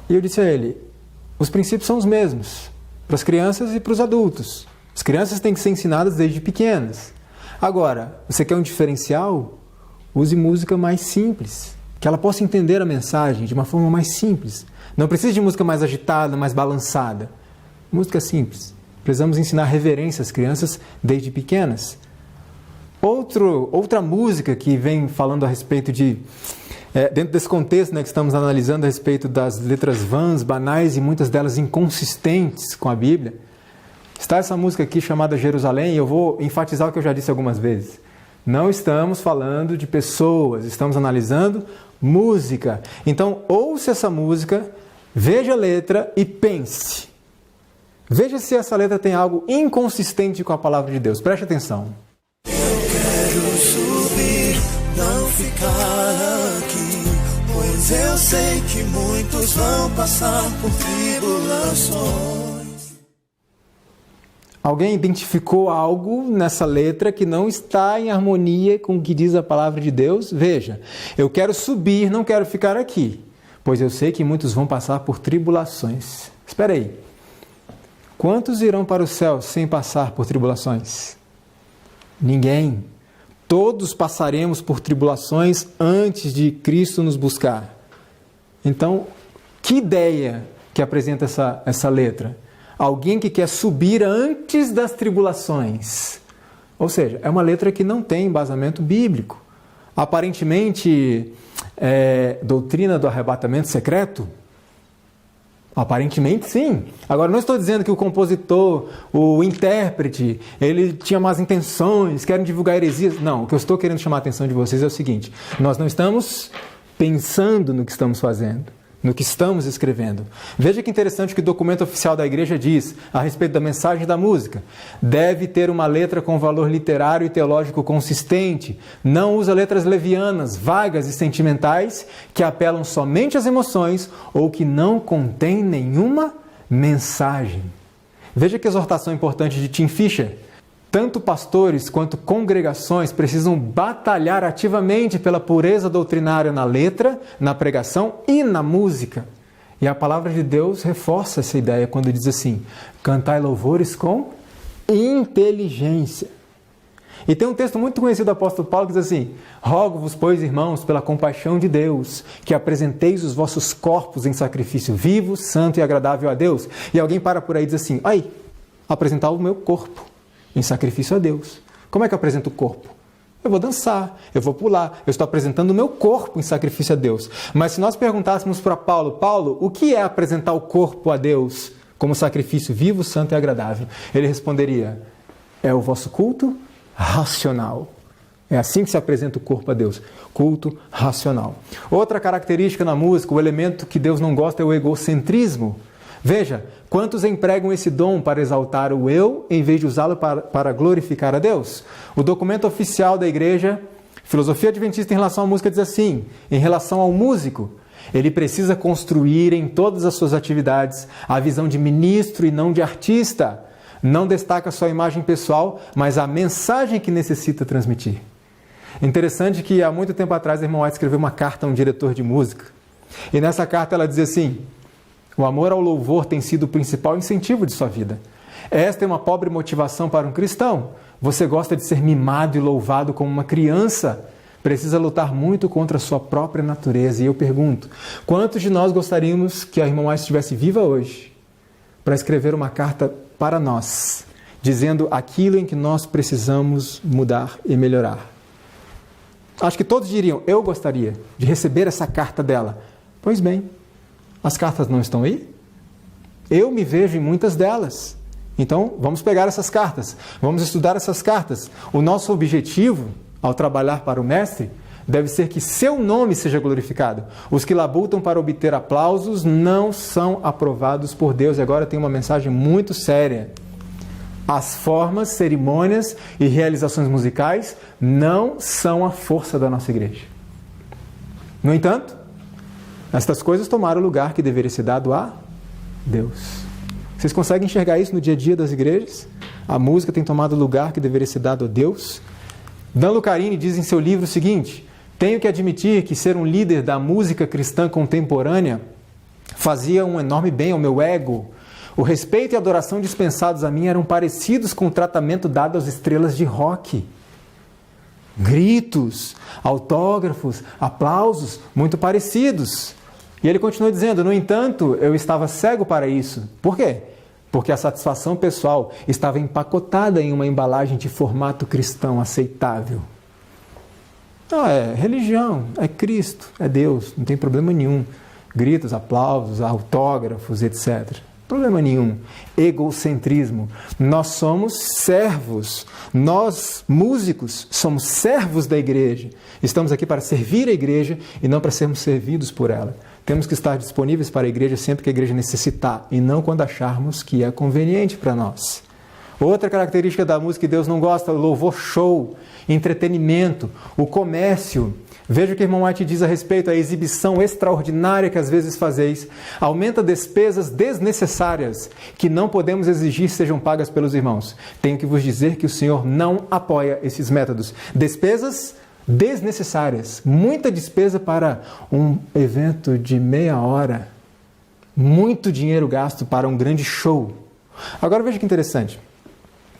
E eu disse a ele, os princípios são os mesmos, para as crianças e para os adultos. As crianças têm que ser ensinadas desde pequenas. Agora, você quer um diferencial? use música mais simples, que ela possa entender a mensagem de uma forma mais simples. Não precisa de música mais agitada, mais balançada. Música simples. Precisamos ensinar reverência às crianças desde pequenas. Outra música que vem falando a respeito de... dentro desse contexto, né, que estamos analisando a respeito das letras vãs, banais e muitas delas inconsistentes com a Bíblia, está essa música aqui chamada Jerusalém, e eu vou enfatizar o que eu já disse algumas vezes. Não estamos falando de pessoas, estamos analisando música. Então, ouça essa música, veja a letra e pense. Veja se essa letra tem algo inconsistente com a palavra de Deus. Preste atenção. Eu quero subir, não ficar aqui, pois eu sei que muitos vão passar por tribulações. Alguém identificou algo nessa letra que não está em harmonia com o que diz a palavra de Deus? Veja, eu quero subir, não quero ficar aqui, pois eu sei que muitos vão passar por tribulações. Espera aí. Quantos irão para o céu sem passar por tribulações? Ninguém. Todos passaremos por tribulações antes de Cristo nos buscar. Então, que ideia que apresenta essa letra? Alguém que quer subir antes das tribulações. Ou seja, é uma letra que não tem embasamento bíblico. Aparentemente, doutrina do arrebatamento secreto? Aparentemente, sim. Agora, não estou dizendo que o compositor, o intérprete, ele tinha más intenções, querem divulgar heresias. Não, o que eu estou querendo chamar a atenção de vocês é o seguinte: nós não estamos pensando no que estamos fazendo, no que estamos escrevendo. Veja que interessante o que o documento oficial da igreja diz a respeito da mensagem da música. Deve ter uma letra com valor literário e teológico consistente. Não usa letras levianas, vagas e sentimentais que apelam somente às emoções ou que não contêm nenhuma mensagem. Veja que exortação importante de Tim Fisher. Tanto pastores quanto congregações precisam batalhar ativamente pela pureza doutrinária na letra, na pregação e na música. E a palavra de Deus reforça essa ideia quando diz assim: cantai louvores com inteligência. E tem um texto muito conhecido do apóstolo Paulo que diz assim: rogo-vos, pois, irmãos, pela compaixão de Deus, que apresenteis os vossos corpos em sacrifício vivo, santo e agradável a Deus. E alguém para por aí e diz assim: aí, apresentar o meu corpo em sacrifício a Deus. Como é que eu apresento o corpo? Eu vou dançar, eu vou pular, eu estou apresentando o meu corpo em sacrifício a Deus. Mas se nós perguntássemos para Paulo, o que é apresentar o corpo a Deus como sacrifício vivo, santo e agradável? Ele responderia: é o vosso culto racional. É assim que se apresenta o corpo a Deus, culto racional. Outra característica na música, o elemento que Deus não gosta é o egocentrismo. Veja, quantos empregam esse dom para exaltar o eu, em vez de usá-lo para glorificar a Deus? O documento oficial da igreja, Filosofia Adventista em relação à música, diz assim: em relação ao músico, ele precisa construir em todas as suas atividades a visão de ministro e não de artista. Não destaca sua imagem pessoal, mas a mensagem que necessita transmitir. Interessante que há muito tempo atrás a irmã White escreveu uma carta a um diretor de música. E nessa carta ela dizia assim: o amor ao louvor tem sido o principal incentivo de sua vida. Esta é uma pobre motivação para um cristão. Você gosta de ser mimado e louvado como uma criança. Precisa lutar muito contra a sua própria natureza. E eu pergunto, quantos de nós gostaríamos que a irmã White estivesse viva hoje para escrever uma carta para nós, dizendo aquilo em que nós precisamos mudar e melhorar? Acho que todos diriam: eu gostaria de receber essa carta dela. Pois bem, as cartas não estão aí? Eu me vejo em muitas delas. Então, vamos pegar essas cartas, vamos estudar essas cartas. O nosso objetivo, ao trabalhar para o Mestre, deve ser que seu nome seja glorificado. Os que labutam para obter aplausos não são aprovados por Deus. E agora tem uma mensagem muito séria. As formas, cerimônias e realizações musicais não são a força da nossa igreja. No entanto, estas coisas tomaram o lugar que deveria ser dado a Deus. Vocês conseguem enxergar isso no dia a dia das igrejas? A música tem tomado o lugar que deveria ser dado a Deus? Dan Lucarini diz em seu livro o seguinte: tenho que admitir que ser um líder da música cristã contemporânea fazia um enorme bem ao meu ego. O respeito e a adoração dispensados a mim eram parecidos com o tratamento dado às estrelas de rock. gritos, autógrafos, aplausos, muito parecidos. E ele continua dizendo, no entanto, eu estava cego para isso. Por quê? Porque a satisfação pessoal estava empacotada em uma embalagem de formato cristão aceitável. Não, é religião, é Cristo, é Deus, não tem problema nenhum. Gritos, aplausos, autógrafos, etc. Problema nenhum. Egocentrismo. Nós somos servos. Nós, músicos, somos servos da igreja. Estamos aqui para servir a igreja e não para sermos servidos por ela. Temos que estar disponíveis para a igreja sempre que a igreja necessitar e não quando acharmos que é conveniente para nós. Outra característica da música que Deus não gosta é o louvor show, entretenimento, o comércio. Veja o que o irmão White diz a respeito, a exibição extraordinária que às vezes fazeis aumenta despesas desnecessárias que não podemos exigir sejam pagas pelos irmãos. Tenho que vos dizer que o Senhor não apoia esses métodos. Despesas desnecessárias, muita despesa para um evento de meia hora, muito dinheiro gasto para um grande show. Agora veja que interessante,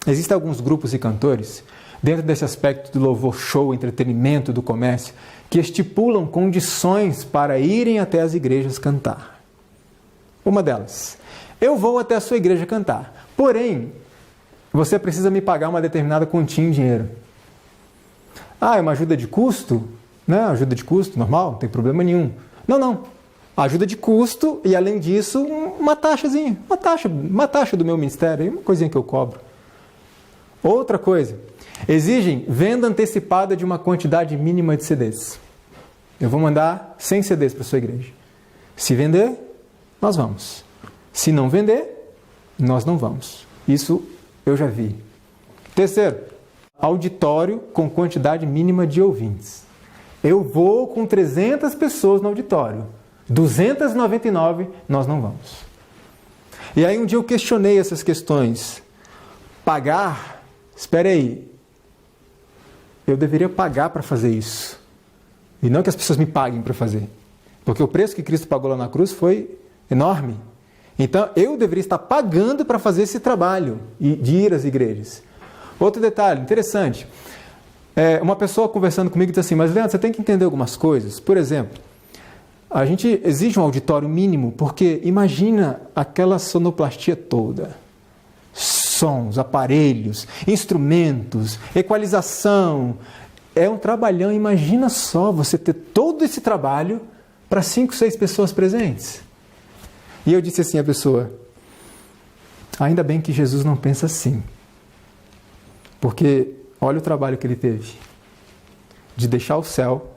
existem alguns grupos e cantores, dentro desse aspecto do louvor show, entretenimento, do comércio, que estipulam condições para irem até as igrejas cantar. Uma delas, eu vou até a sua igreja cantar, porém, você precisa me pagar uma determinada quantia em dinheiro. Ah, é uma ajuda de custo? Né? Ajuda de custo, normal, não tem problema nenhum. Não. Ajuda de custo e, além disso, uma taxazinha. Uma taxa do meu ministério, uma coisinha que eu cobro. Outra coisa, exigem venda antecipada de uma quantidade mínima de CDs. Eu vou mandar 100 CDs para a sua igreja. Se vender, nós vamos. Se não vender, nós não vamos. Isso eu já vi. Terceiro, auditório com quantidade mínima de ouvintes. Eu vou com 300 pessoas no auditório. 299, nós não vamos. E aí um dia eu questionei essas questões. Pagar? Espera aí. Eu deveria pagar para fazer isso. E não que as pessoas me paguem para fazer. Porque o preço que Cristo pagou lá na cruz foi enorme. Então eu deveria estar pagando para fazer esse trabalho de ir às igrejas. Outro detalhe interessante, uma pessoa conversando comigo disse assim, mas Leandro, você tem que entender algumas coisas. Por exemplo, a gente exige um auditório mínimo, porque imagina aquela sonoplastia toda. Sons, aparelhos, instrumentos, equalização. É um trabalhão, imagina só você ter todo esse trabalho para 5, 6 pessoas presentes. E eu disse assim à pessoa, ainda bem que Jesus não pensa assim. Porque olha o trabalho que ele teve, de deixar o céu,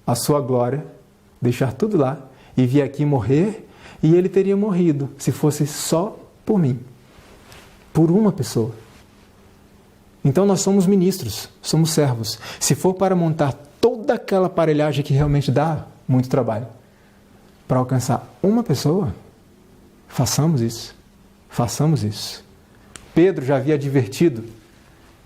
a sua glória, deixar tudo lá e vir aqui morrer, e ele teria morrido se fosse só por mim, por uma pessoa. Então nós somos ministros, somos servos. Se for para montar toda aquela aparelhagem que realmente dá muito trabalho, para alcançar uma pessoa, façamos isso. Pedro já havia advertido.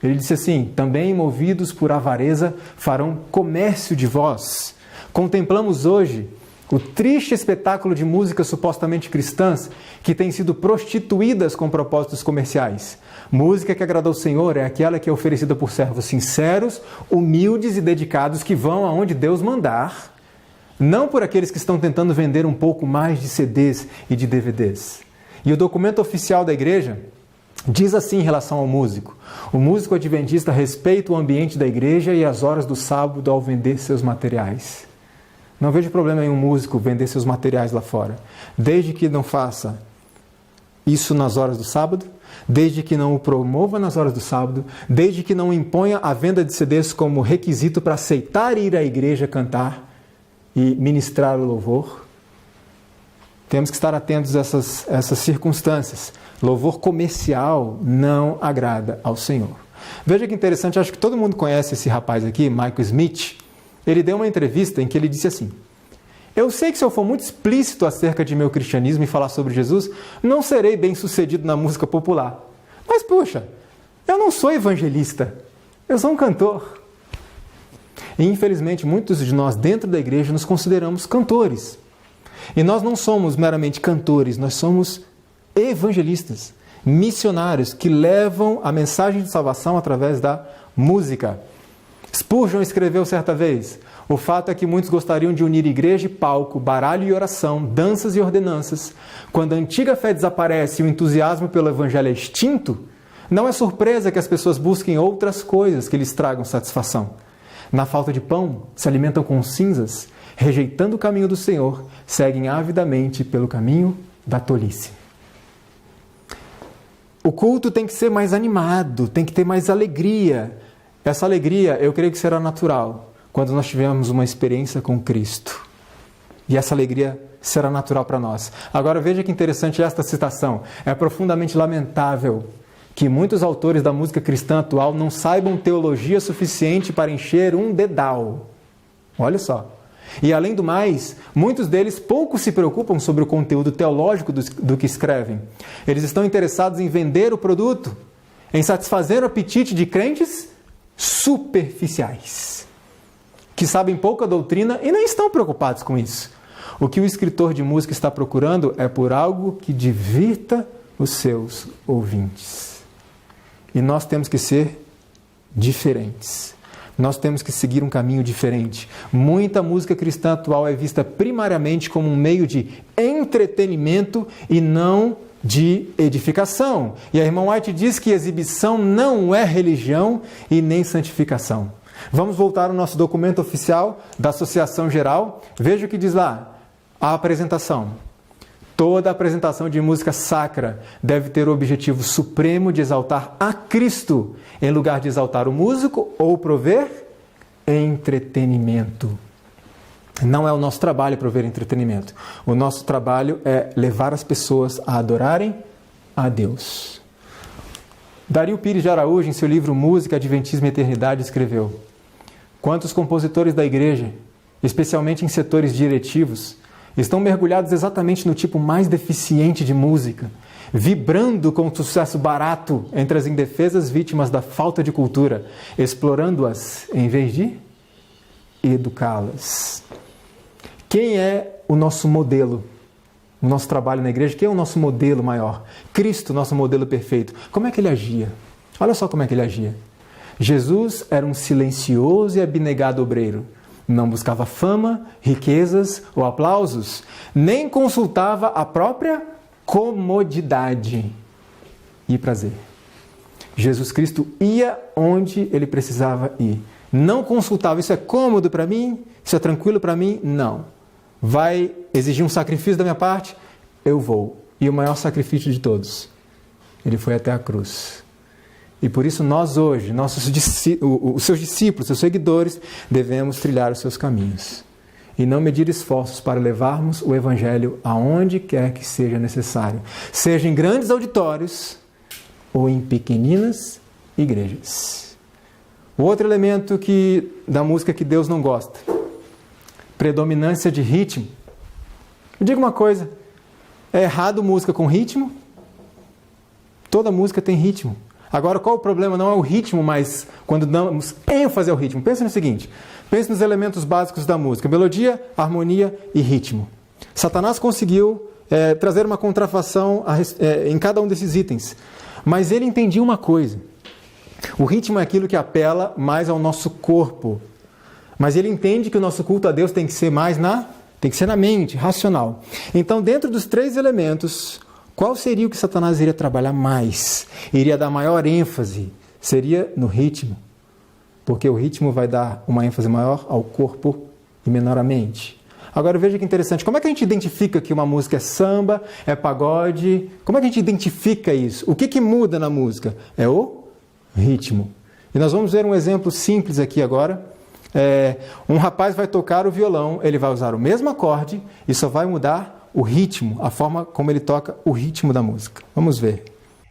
Ele disse assim, também movidos por avareza farão comércio de vós. Contemplamos hoje o triste espetáculo de músicas supostamente cristãs que têm sido prostituídas com propósitos comerciais. Música que agradou o Senhor é aquela que é oferecida por servos sinceros, humildes e dedicados que vão aonde Deus mandar, não por aqueles que estão tentando vender um pouco mais de CDs e de DVDs. E o documento oficial da igreja diz assim em relação ao músico. O músico adventista respeita o ambiente da igreja e as horas do sábado ao vender seus materiais. Não vejo problema em um músico vender seus materiais lá fora, desde que não faça isso nas horas do sábado, desde que não o promova nas horas do sábado, desde que não imponha a venda de CDs como requisito para aceitar ir à igreja cantar e ministrar o louvor. Temos que estar atentos a essas circunstâncias. Louvor comercial não agrada ao Senhor. Veja que interessante, acho que todo mundo conhece esse rapaz aqui, Michael Smith. Ele deu uma entrevista em que ele disse assim, eu sei que se eu for muito explícito acerca de meu cristianismo e falar sobre Jesus, não serei bem sucedido na música popular. Mas puxa, eu não sou evangelista, eu sou um cantor. E infelizmente muitos de nós dentro da igreja nos consideramos cantores. E nós não somos meramente cantores, nós somos evangelistas, missionários que levam a mensagem de salvação através da música. Spurgeon escreveu certa vez: o fato é que muitos gostariam de unir igreja e palco, baralho e oração, danças e ordenanças. Quando a antiga fé desaparece e o entusiasmo pelo evangelho é extinto, não é surpresa que as pessoas busquem outras coisas que lhes tragam satisfação. Na falta de pão, se alimentam com cinzas, rejeitando o caminho do Senhor, seguem avidamente pelo caminho da tolice. O culto tem que ser mais animado, tem que ter mais alegria. Essa alegria, eu creio que será natural quando nós tivermos uma experiência com Cristo. E essa alegria será natural para nós. Agora veja que interessante esta citação. É profundamente lamentável que muitos autores da música cristã atual não saibam teologia suficiente para encher um dedal. Olha só. E além do mais, muitos deles pouco se preocupam sobre o conteúdo teológico do que escrevem. Eles estão interessados em vender o produto, em satisfazer o apetite de crentes superficiais, que sabem pouca doutrina e nem estão preocupados com isso. O que o escritor de música está procurando é por algo que divirta os seus ouvintes. E nós temos que ser diferentes. Nós temos que seguir um caminho diferente. Muita música cristã atual é vista primariamente como um meio de entretenimento e não de edificação. E a irmã White diz que exibição não é religião e nem santificação. Vamos voltar ao nosso documento oficial da Associação Geral. Veja o que diz lá. A apresentação. Toda apresentação de música sacra deve ter o objetivo supremo de exaltar a Cristo, em lugar de exaltar o músico ou prover entretenimento. Não é o nosso trabalho prover entretenimento. O nosso trabalho é levar as pessoas a adorarem a Deus. Dario Pires de Araújo, em seu livro Música, Adventismo e Eternidade, escreveu: quantos compositores da igreja, especialmente em setores diretivos, estão mergulhados exatamente no tipo mais deficiente de música, vibrando com o sucesso barato entre as indefesas vítimas da falta de cultura, explorando-as em vez de educá-las. Quem é o nosso modelo? O nosso trabalho na igreja, quem é o nosso modelo maior? Cristo, nosso modelo perfeito. Como é que ele agia? Olha só como é que ele agia. Jesus era um silencioso e abnegado obreiro. Não buscava fama, riquezas ou aplausos, nem consultava a própria comodidade e prazer. Jesus Cristo ia onde ele precisava ir. Não consultava, isso é cômodo para mim? Isso é tranquilo para mim? Não. Vai exigir um sacrifício da minha parte? Eu vou. E o maior sacrifício de todos, ele foi até a cruz. E por isso nós hoje, os seus discípulos, seus seguidores, devemos trilhar os seus caminhos. E não medir esforços para levarmos o Evangelho aonde quer que seja necessário. Seja em grandes auditórios ou em pequeninas igrejas. O outro elemento da música que Deus não gosta: predominância de ritmo. Me diga uma coisa, é errado música com ritmo? Toda música tem ritmo. Agora, qual o problema? Não é o ritmo, mas quando damos ênfase ao ritmo. Pensa no seguinte, pense nos elementos básicos da música: melodia, harmonia e ritmo. Satanás conseguiu trazer uma contrafação em cada um desses itens, mas ele entendia uma coisa: o ritmo é aquilo que apela mais ao nosso corpo, mas ele entende que o nosso culto a Deus tem que ser mais na mente, racional. Então, dentro dos três elementos, qual seria o que Satanás iria trabalhar mais? Iria dar maior ênfase? Seria no ritmo. Porque o ritmo vai dar uma ênfase maior ao corpo e menor à mente. Agora veja que interessante. Como é que a gente identifica que uma música é samba, é pagode? Como é que a gente identifica isso? O que muda na música? É o ritmo. E nós vamos ver um exemplo simples aqui agora. Um rapaz vai tocar o violão, ele vai usar o mesmo acorde e só vai mudar o ritmo, a forma como ele toca o ritmo da música. Vamos ver.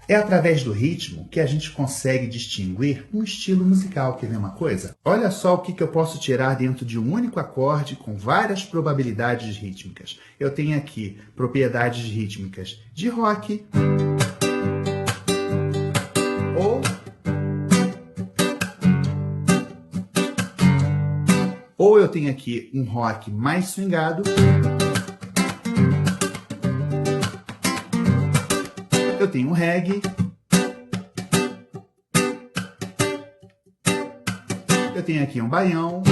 É através do ritmo que a gente consegue distinguir um estilo musical. Quer ver uma coisa? Olha só o que eu posso tirar dentro de um único acorde com várias probabilidades rítmicas. Eu tenho aqui propriedades rítmicas de rock, ou eu tenho aqui um rock mais swingado, eu tenho um reggae, Eu tenho aqui um baião.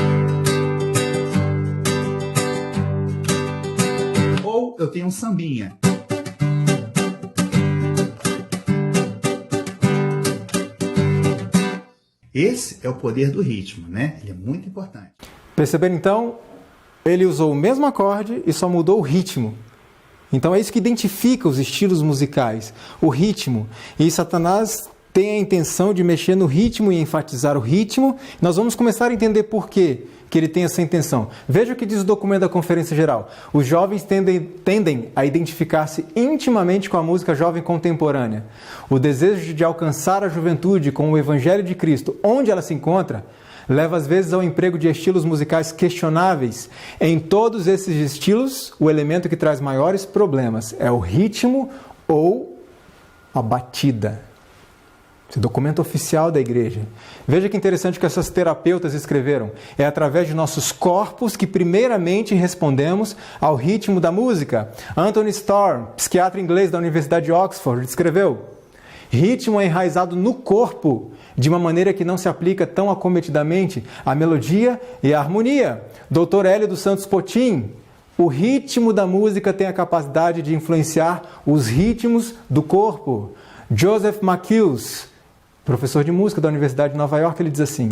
Ou eu tenho um sambinha. Esse é o poder do ritmo, né? Ele é muito importante. Perceberam então? Ele usou o mesmo acorde e só mudou o ritmo. Então é isso que identifica os estilos musicais, o ritmo. E Satanás tem a intenção de mexer no ritmo e enfatizar o ritmo. Nós vamos começar a entender por quê que ele tem essa intenção. Veja o que diz o documento da Conferência Geral. Os jovens tendem a identificar-se intimamente com a música jovem contemporânea. O desejo de alcançar a juventude com o Evangelho de Cristo, onde ela se encontra, leva às vezes ao emprego de estilos musicais questionáveis. Em todos esses estilos, o elemento que traz maiores problemas é o ritmo ou a batida. Esse documento oficial da igreja. Veja que interessante que essas terapeutas escreveram. É através de nossos corpos que primeiramente respondemos ao ritmo da música. Anthony Storr, psiquiatra inglês da Universidade de Oxford, escreveu: ritmo é enraizado no corpo, de uma maneira que não se aplica tão acometidamente à melodia e à harmonia. Dr. Hélio dos Santos Potin: o ritmo da música tem a capacidade de influenciar os ritmos do corpo. Joseph McHughes, professor de música da Universidade de Nova York, ele diz assim: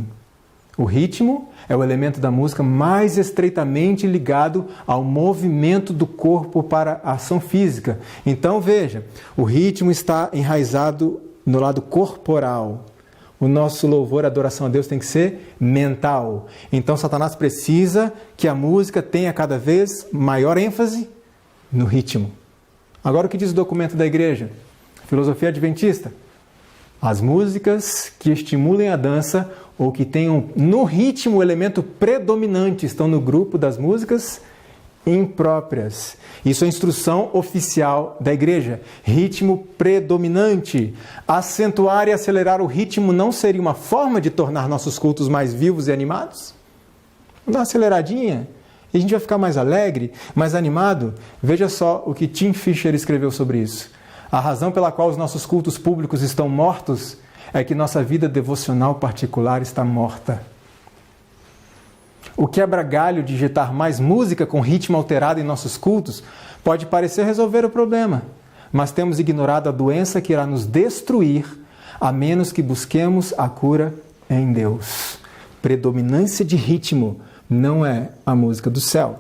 o ritmo é o elemento da música mais estreitamente ligado ao movimento do corpo para a ação física. Então veja, o ritmo está enraizado no lado corporal. O nosso louvor, a adoração a Deus tem que ser mental. Então Satanás precisa que a música tenha cada vez maior ênfase no ritmo. Agora o que diz o documento da igreja? Filosofia adventista: as músicas que estimulem a dança ou que tenham no ritmo o elemento predominante estão no grupo das músicas impróprias. Isso é a instrução oficial da igreja. Ritmo predominante. Acentuar e acelerar o ritmo não seria uma forma de tornar nossos cultos mais vivos e animados? Vamos dar uma aceleradinha e a gente vai ficar mais alegre, mais animado? Veja só o que Tim Fisher escreveu sobre isso. A razão pela qual os nossos cultos públicos estão mortos é que nossa vida devocional particular está morta. O quebra-galho de digitar mais música com ritmo alterado em nossos cultos pode parecer resolver o problema, mas temos ignorado a doença que irá nos destruir a menos que busquemos a cura em Deus. Predominância de ritmo não é a música do céu.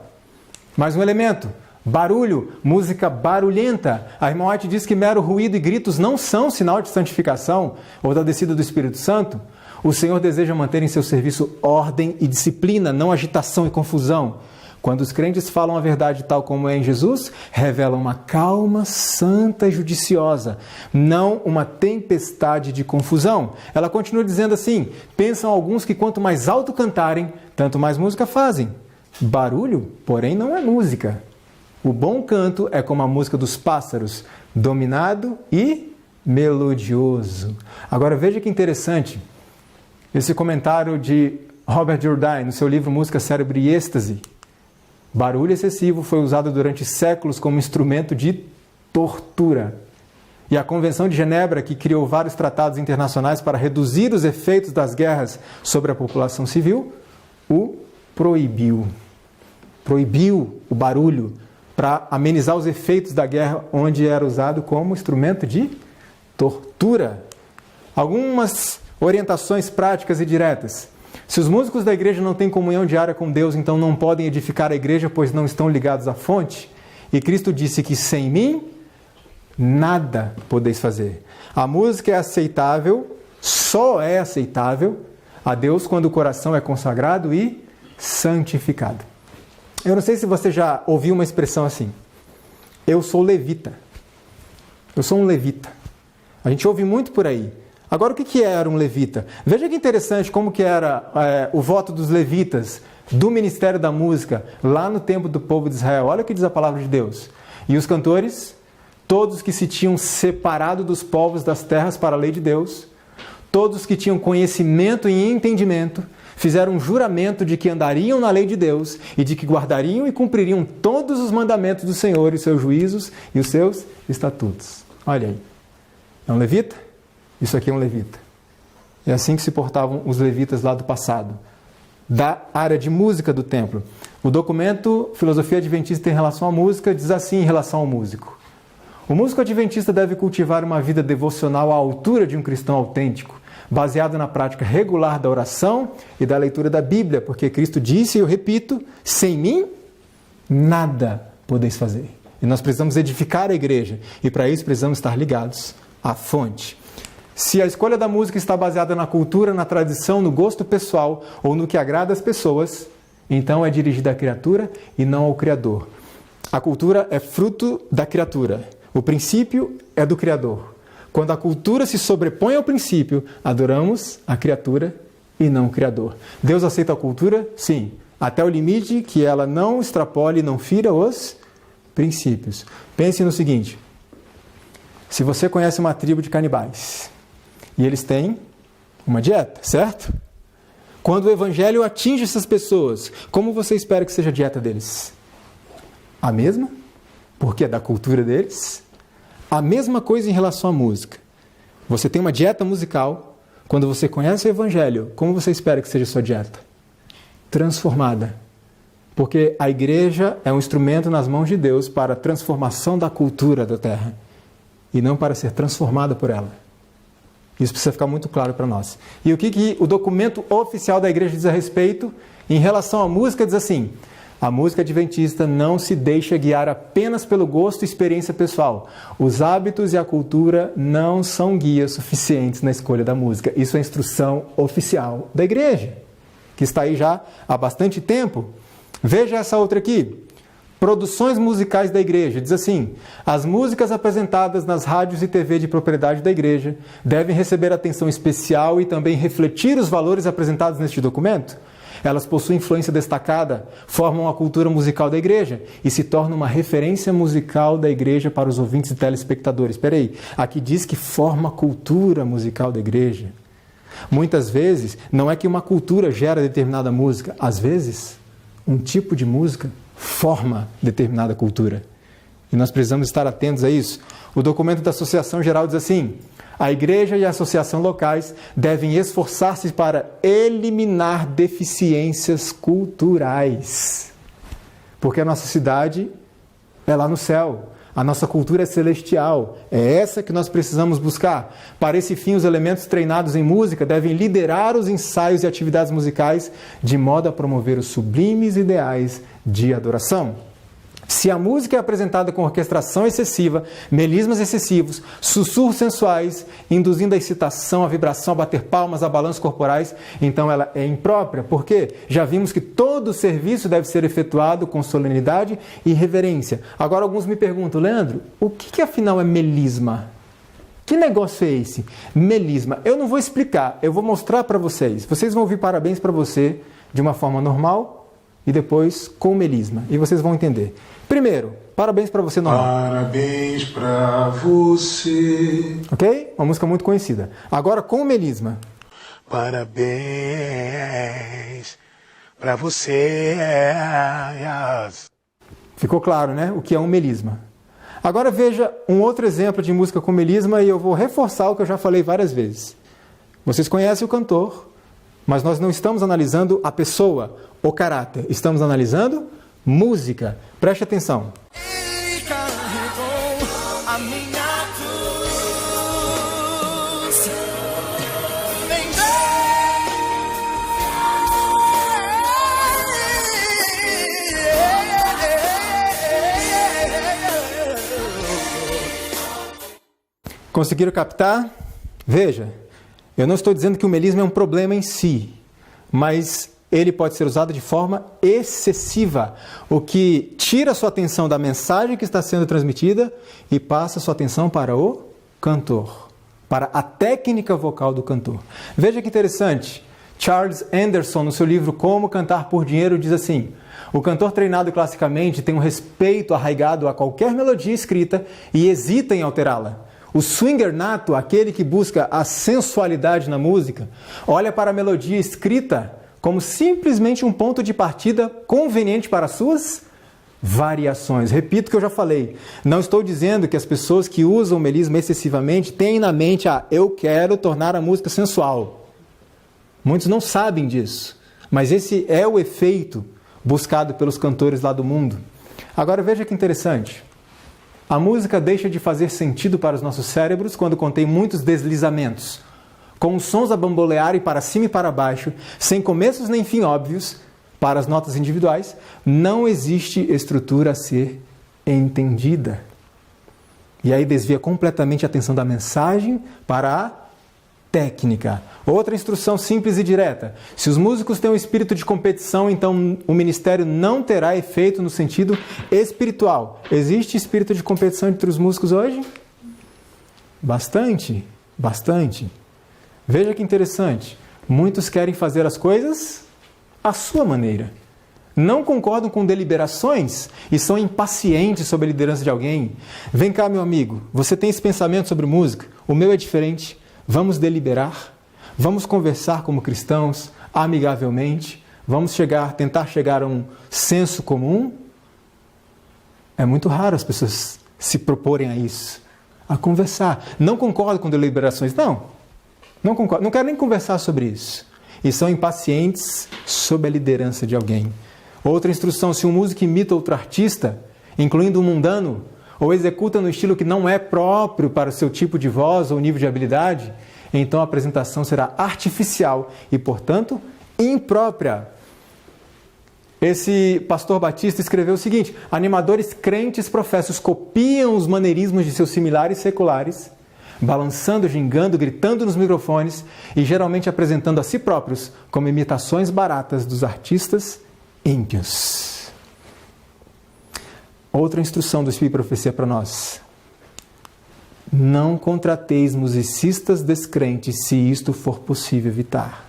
Mais um elemento: barulho, música barulhenta. A irmã White diz que mero ruído e gritos não são sinal de santificação ou da descida do Espírito Santo. O Senhor deseja manter em seu serviço ordem e disciplina, não agitação e confusão. Quando os crentes falam a verdade tal como é em Jesus, revelam uma calma, santa e judiciosa, não uma tempestade de confusão. Ela continua dizendo assim: pensam alguns que quanto mais alto cantarem, tanto mais música fazem. Barulho, porém, não é música. O bom canto é como a música dos pássaros, dominado e melodioso. Agora veja que interessante esse comentário de Robert Jourdain no seu livro Música, Cérebro e Êxtase. Barulho excessivo foi usado durante séculos como instrumento de tortura. E a Convenção de Genebra, que criou vários tratados internacionais para reduzir os efeitos das guerras sobre a população civil, o proibiu. Proibiu o barulho para amenizar os efeitos da guerra, onde era usado como instrumento de tortura. Algumas orientações práticas e diretas. Se os músicos da igreja não têm comunhão diária com Deus, então não podem edificar a igreja, pois não estão ligados à fonte. E Cristo disse que sem mim, nada podeis fazer. A música é aceitável, só é aceitável a Deus quando o coração é consagrado e santificado. Eu não sei se você já ouviu uma expressão assim: eu sou levita. Eu sou um levita. A gente ouve muito por aí. Agora, o que era um levita? Veja que interessante como que era o voto dos levitas do Ministério da Música lá no tempo do povo de Israel. Olha o que diz a palavra de Deus. E os cantores, todos que se tinham separado dos povos das terras para a lei de Deus, todos que tinham conhecimento e entendimento, fizeram um juramento de que andariam na lei de Deus e de que guardariam e cumpririam todos os mandamentos do Senhor e os seus juízos e os seus estatutos. Olha aí. É um levita? Isso aqui é um levita. É assim que se portavam os levitas lá do passado. da área de música do templo. O documento Filosofia Adventista em relação à música diz assim em relação ao músico. O músico adventista deve cultivar uma vida devocional à altura de um cristão autêntico, baseado na prática regular da oração e da leitura da Bíblia, porque Cristo disse, e eu repito, sem mim, nada podeis fazer. E nós precisamos edificar a igreja, e para isso precisamos estar ligados à fonte. Se a escolha da música está baseada na cultura, na tradição, no gosto pessoal ou no que agrada as pessoas, então é dirigida à criatura e não ao Criador. A cultura é fruto da criatura. O princípio é do Criador. Quando a cultura se sobrepõe ao princípio, adoramos a criatura e não o Criador. Deus aceita a cultura? Sim. Até o limite que ela não extrapole e não fira os princípios. Pense no seguinte. Se você conhece uma tribo de canibais e eles têm uma dieta, certo? Quando o evangelho atinge essas pessoas, como você espera que seja a dieta deles? A mesma? Porque é da cultura deles. A mesma coisa em relação à música. Você tem uma dieta musical, quando você conhece o evangelho, como você espera que seja a sua dieta? Transformada. Porque a igreja é um instrumento nas mãos de Deus para a transformação da cultura da terra e não para ser transformada por ela. Isso precisa ficar muito claro para nós. E o que o documento oficial da igreja diz a respeito? Em relação à música, diz assim: a música adventista não se deixa guiar apenas pelo gosto e experiência pessoal. Os hábitos e a cultura não são guias suficientes na escolha da música. Isso é a instrução oficial da igreja, que está aí já há bastante tempo. Veja essa outra aqui. Produções musicais da igreja. Diz assim: as músicas apresentadas nas rádios e TV de propriedade da igreja devem receber atenção especial e também refletir os valores apresentados neste documento. Elas possuem influência destacada, formam a cultura musical da igreja e se tornam uma referência musical da igreja para os ouvintes e telespectadores. Espera aí, aqui diz que forma a cultura musical da igreja. Muitas vezes, não é que uma cultura gera determinada música. Às vezes, um tipo de música forma determinada cultura. E nós precisamos estar atentos a isso. O documento da Associação Geral diz assim: a igreja e a associação locais devem esforçar-se para eliminar deficiências culturais. Porque a nossa cidade é lá no céu. A nossa cultura é celestial. É essa que nós precisamos buscar. Para esse fim, os elementos treinados em música devem liderar os ensaios e atividades musicais de modo a promover os sublimes ideais de adoração. Se a música é apresentada com orquestração excessiva, melismas excessivos, sussurros sensuais, induzindo a excitação, a vibração, a bater palmas, a balanços corporais, então ela é imprópria. Por quê? Já vimos que todo o serviço deve ser efetuado com solenidade e reverência. Agora alguns me perguntam: Leandro, o que afinal é melisma? Que negócio é esse? Melisma. Eu não vou explicar, eu vou mostrar para vocês. Vocês vão ouvir parabéns para você de uma forma normal e depois com melisma. E vocês vão entender. Primeiro, parabéns para você normal. Parabéns para você. Ok? Uma música muito conhecida. Agora com melisma. Parabéns para você. Ficou claro, né? O que é um melisma. Agora veja um outro exemplo de música com melisma e eu vou reforçar o que eu já falei várias vezes. Vocês conhecem o cantor, mas nós não estamos analisando a pessoa, o caráter. Estamos analisando música. Preste atenção. Ele carregou a minha cruz. Vem Conseguiram captar? Veja, eu não estou dizendo que o melisma é um problema em si, mas ele pode ser usado de forma excessiva, o que tira a sua atenção da mensagem que está sendo transmitida e passa a sua atenção para o cantor, para a técnica vocal do cantor. Veja que interessante, Charles Anderson, no seu livro Como Cantar por Dinheiro, diz assim: o cantor treinado classicamente tem um respeito arraigado a qualquer melodia escrita e hesita em alterá-la. O swinger nato, aquele que busca a sensualidade na música, olha para a melodia escrita como simplesmente um ponto de partida conveniente para suas variações. Repito o que eu já falei. Não estou dizendo que as pessoas que usam o melisma excessivamente têm na mente eu quero tornar a música sensual. Muitos não sabem disso. Mas esse é o efeito buscado pelos cantores lá do mundo. Agora veja que interessante. A música deixa de fazer sentido para os nossos cérebros quando contém muitos deslizamentos, com os sons a bambolearem para cima e para baixo, sem começos nem fim óbvios, para as notas individuais. Não existe estrutura a ser entendida. E aí desvia completamente a atenção da mensagem para a técnica. Outra instrução simples e direta. Se os músicos têm um espírito de competição, então o ministério não terá efeito no sentido espiritual. Existe espírito de competição entre os músicos hoje? Bastante, bastante. Veja que interessante. Muitos querem fazer as coisas à sua maneira. Não concordam com deliberações e são impacientes sobre a liderança de alguém. Vem cá, meu amigo, você tem esse pensamento sobre música? O meu é diferente. Vamos deliberar, vamos conversar como cristãos, amigavelmente, vamos tentar chegar a um senso comum. É muito raro as pessoas se proporem a isso, a conversar. Não concordo com deliberações, não concordo, não quero nem conversar sobre isso. E são impacientes sob a liderança de alguém. Outra instrução, se um músico imita outro artista, incluindo um mundano, ou executa no estilo que não é próprio para o seu tipo de voz ou nível de habilidade, então a apresentação será artificial e, portanto, imprópria. Esse pastor batista escreveu o seguinte: animadores crentes professos copiam os maneirismos de seus similares seculares, balançando, gingando, gritando nos microfones e geralmente apresentando a si próprios como imitações baratas dos artistas ímpios. Outra instrução do Espírito e Profecia para nós: não contrateis musicistas descrentes se isto for possível evitar.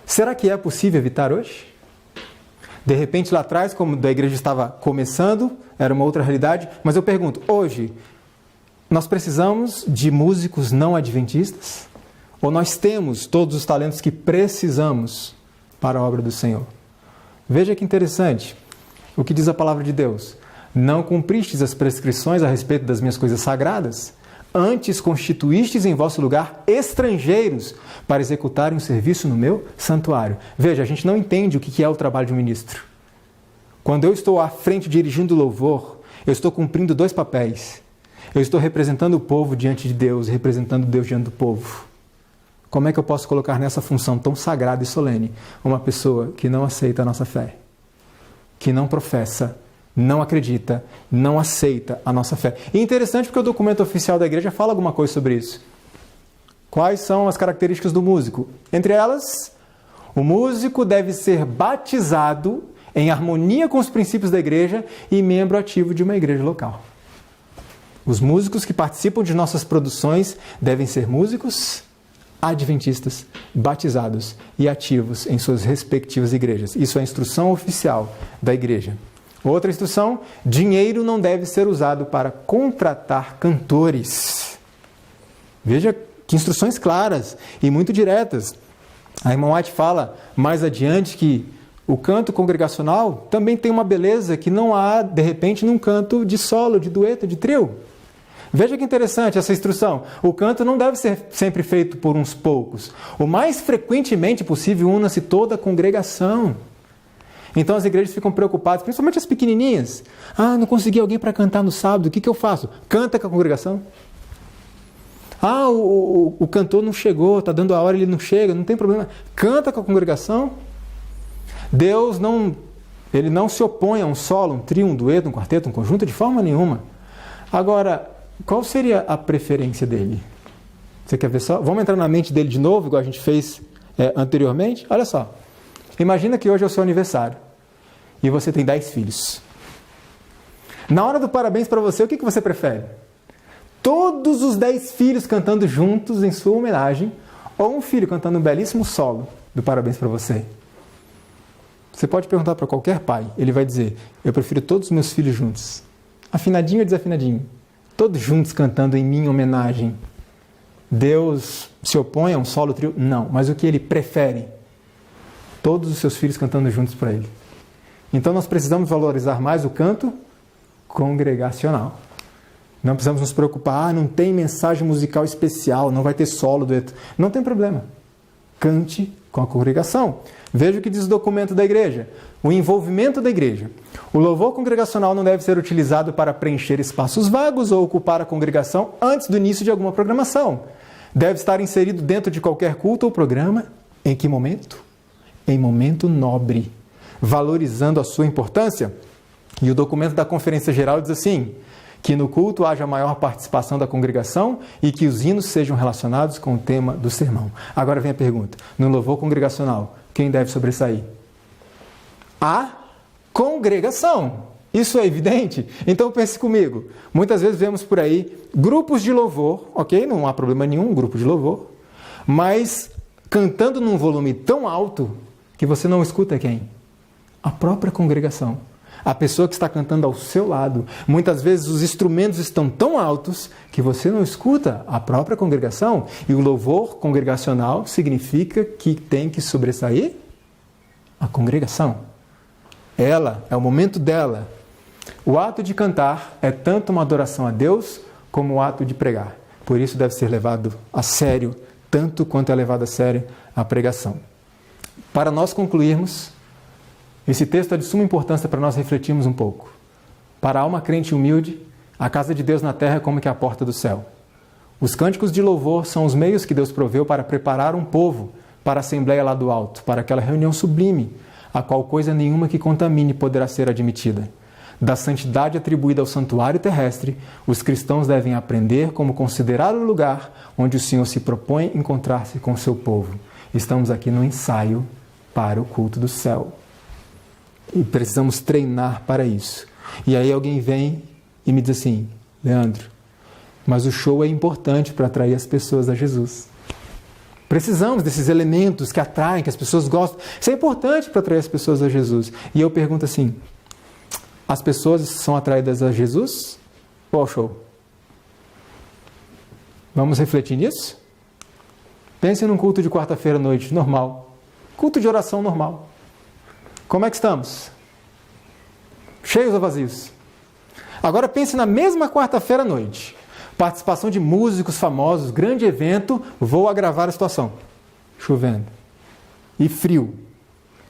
Será que é possível evitar hoje? De repente lá atrás, como a igreja estava começando, era uma outra realidade, mas eu pergunto, hoje, nós precisamos de músicos não adventistas? Ou nós temos todos os talentos que precisamos para a obra do Senhor? Veja que interessante. O que diz a palavra de Deus? Não cumpristes as prescrições a respeito das minhas coisas sagradas? Antes constituístes em vosso lugar estrangeiros para executarem um serviço no meu santuário. Veja, a gente não entende o que é o trabalho de um ministro. Quando eu estou à frente dirigindo o louvor, eu estou cumprindo dois papéis. Eu estou representando o povo diante de Deus, representando Deus diante do povo. Como é que eu posso colocar nessa função tão sagrada e solene uma pessoa que não aceita a nossa fé? Que não professa, não acredita, não aceita a nossa fé. E interessante porque o documento oficial da igreja fala alguma coisa sobre isso. Quais são as características do músico? Entre elas, o músico deve ser batizado em harmonia com os princípios da igreja e membro ativo de uma igreja local. Os músicos que participam de nossas produções devem ser músicos adventistas, batizados e ativos em suas respectivas igrejas. Isso é a instrução oficial da igreja. Outra instrução: dinheiro não deve ser usado para contratar cantores. Veja que instruções claras e muito diretas. A irmã White fala mais adiante que o canto congregacional também tem uma beleza que não há, de repente, num canto de solo, de dueto, de trio. Veja que interessante essa instrução. O canto não deve ser sempre feito por uns poucos. O mais frequentemente possível, una-se toda a congregação. Então as igrejas ficam preocupadas, principalmente as pequenininhas. Não consegui alguém para cantar no sábado, o que eu faço? Canta com a congregação. O cantor não chegou, está dando a hora, ele não chega, não tem problema. Canta com a congregação. Deus ele não se opõe a um solo, um trio, um dueto, um quarteto, um conjunto, de forma nenhuma. Agora, qual seria a preferência dele? Você quer ver só? Vamos entrar na mente dele de novo, igual a gente fez anteriormente? Olha só. Imagina que hoje é o seu aniversário e você tem 10 filhos. Na hora do parabéns para você, o que você prefere? Todos os 10 filhos cantando juntos em sua homenagem, ou um filho cantando um belíssimo solo do parabéns para você? Você pode perguntar para qualquer pai, ele vai dizer: eu prefiro todos os meus filhos juntos. Afinadinho ou desafinadinho? Todos juntos cantando em minha homenagem. Deus se opõe a um solo trio? Não, mas o que ele prefere? Todos os seus filhos cantando juntos para ele. Então nós precisamos valorizar mais o canto congregacional. Não precisamos nos preocupar, não tem mensagem musical especial, não vai ter solo, dueto. Não tem problema. Cante com a congregação. Veja o que diz o documento da igreja. O envolvimento da igreja. O louvor congregacional não deve ser utilizado para preencher espaços vagos ou ocupar a congregação antes do início de alguma programação. Deve estar inserido dentro de qualquer culto ou programa. Em que momento? Em momento nobre, valorizando a sua importância. E o documento da Conferência Geral diz assim: que no culto haja maior participação da congregação e que os hinos sejam relacionados com o tema do sermão. Agora vem a pergunta: no louvor congregacional, quem deve sobressair? A congregação. Isso é evidente? Então pense comigo. Muitas vezes vemos por aí grupos de louvor, ok? Não há problema nenhum, um grupo de louvor, mas cantando num volume tão alto que você não escuta quem? A própria congregação. A pessoa que está cantando ao seu lado. Muitas vezes os instrumentos estão tão altos que você não escuta a própria congregação. E o louvor congregacional significa que tem que sobressair a congregação. Ela, é o momento dela. O ato de cantar é tanto uma adoração a Deus como o ato de pregar. Por isso deve ser levado a sério, tanto quanto é levado a sério a pregação. Para nós concluirmos, esse texto é de suma importância para nós refletirmos um pouco. Para a alma crente humilde, a casa de Deus na terra é como que a porta do céu. Os cânticos de louvor são os meios que Deus proveu para preparar um povo para a assembleia lá do alto, para aquela reunião sublime, a qual coisa nenhuma que contamine poderá ser admitida. Da santidade atribuída ao santuário terrestre, os cristãos devem aprender como considerar o lugar onde o Senhor se propõe encontrar-se com o seu povo. Estamos aqui no ensaio para o culto do céu. E precisamos treinar para isso. E aí alguém vem e me diz assim: Leandro, mas o show é importante para atrair as pessoas a Jesus. Precisamos desses elementos que atraem, que as pessoas gostam. Isso é importante para atrair as pessoas a Jesus. E eu pergunto assim: as pessoas são atraídas a Jesus ou ao show? Vamos refletir nisso? Pense num culto de quarta-feira à noite, normal. Culto de oração normal. Como é que estamos? Cheios ou vazios? Agora pense na mesma quarta-feira à noite. Participação de músicos famosos, grande evento, vou agravar a situação. Chovendo. E frio.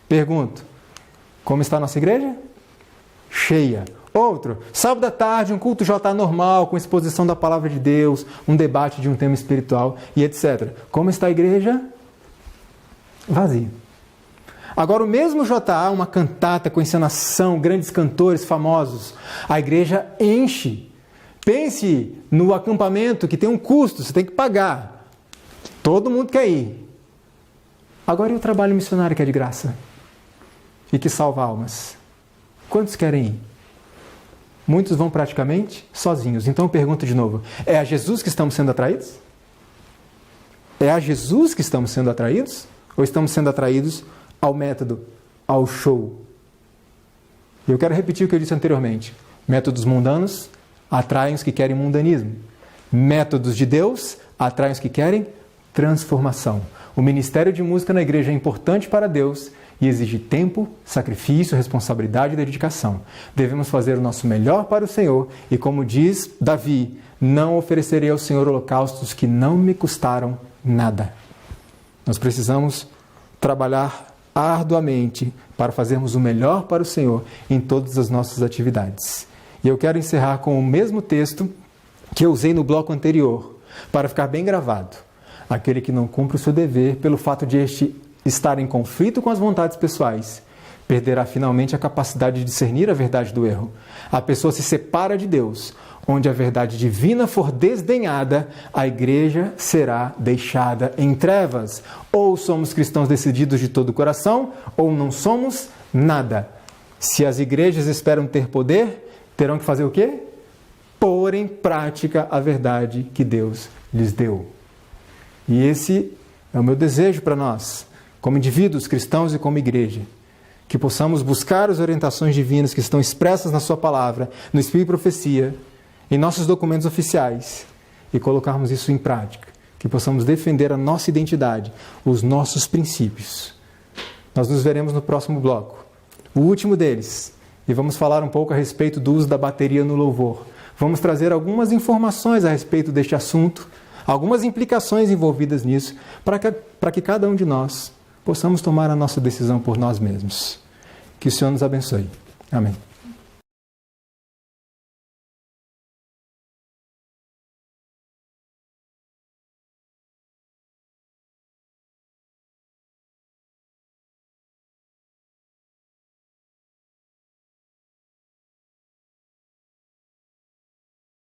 Pergunto: como está a nossa igreja? Cheia. Outro, sábado à tarde, um culto JA normal, com exposição da palavra de Deus, um debate de um tema espiritual e etc. Como está a igreja? Vazia. Agora, o mesmo JA, uma cantata com encenação, grandes cantores famosos, a igreja enche. Pense no acampamento que tem um custo, você tem que pagar. Todo mundo quer ir. Agora, e o trabalho missionário que é de graça? E que salva almas? Quantos querem ir? Muitos vão praticamente sozinhos. Então eu pergunto de novo: é a Jesus que estamos sendo atraídos? É a Jesus que estamos sendo atraídos? Ou estamos sendo atraídos ao método, ao show? Eu quero repetir o que eu disse anteriormente. Métodos mundanos atraem os que querem mundanismo. Métodos de Deus atraem os que querem transformação. O ministério de música na igreja é importante para Deus e exige tempo, sacrifício, responsabilidade e dedicação. Devemos fazer o nosso melhor para o Senhor e, como diz Davi, não oferecerei ao Senhor holocaustos que não me custaram nada. Nós precisamos trabalhar arduamente para fazermos o melhor para o Senhor em todas as nossas atividades. E eu quero encerrar com o mesmo texto que eu usei no bloco anterior, para ficar bem gravado. Aquele que não cumpre o seu dever pelo fato de este estar em conflito com as vontades pessoais, perderá finalmente a capacidade de discernir a verdade do erro. A pessoa se separa de Deus. Onde a verdade divina for desdenhada, a igreja será deixada em trevas. Ou somos cristãos decididos de todo o coração, ou não somos nada. Se as igrejas esperam ter poder, terão que fazer o quê? Pôr em prática a verdade que Deus lhes deu. E esse é o meu desejo para nós, como indivíduos cristãos e como igreja, que possamos buscar as orientações divinas que estão expressas na sua palavra, no Espírito e Profecia, em nossos documentos oficiais, e colocarmos isso em prática, que possamos defender a nossa identidade, os nossos princípios. Nós nos veremos no próximo bloco, o último deles, e vamos falar um pouco a respeito do uso da bateria no louvor. Vamos trazer algumas informações a respeito deste assunto, algumas implicações envolvidas nisso, para que cada um de nós possamos tomar a nossa decisão por nós mesmos. Que o Senhor nos abençoe. Amém.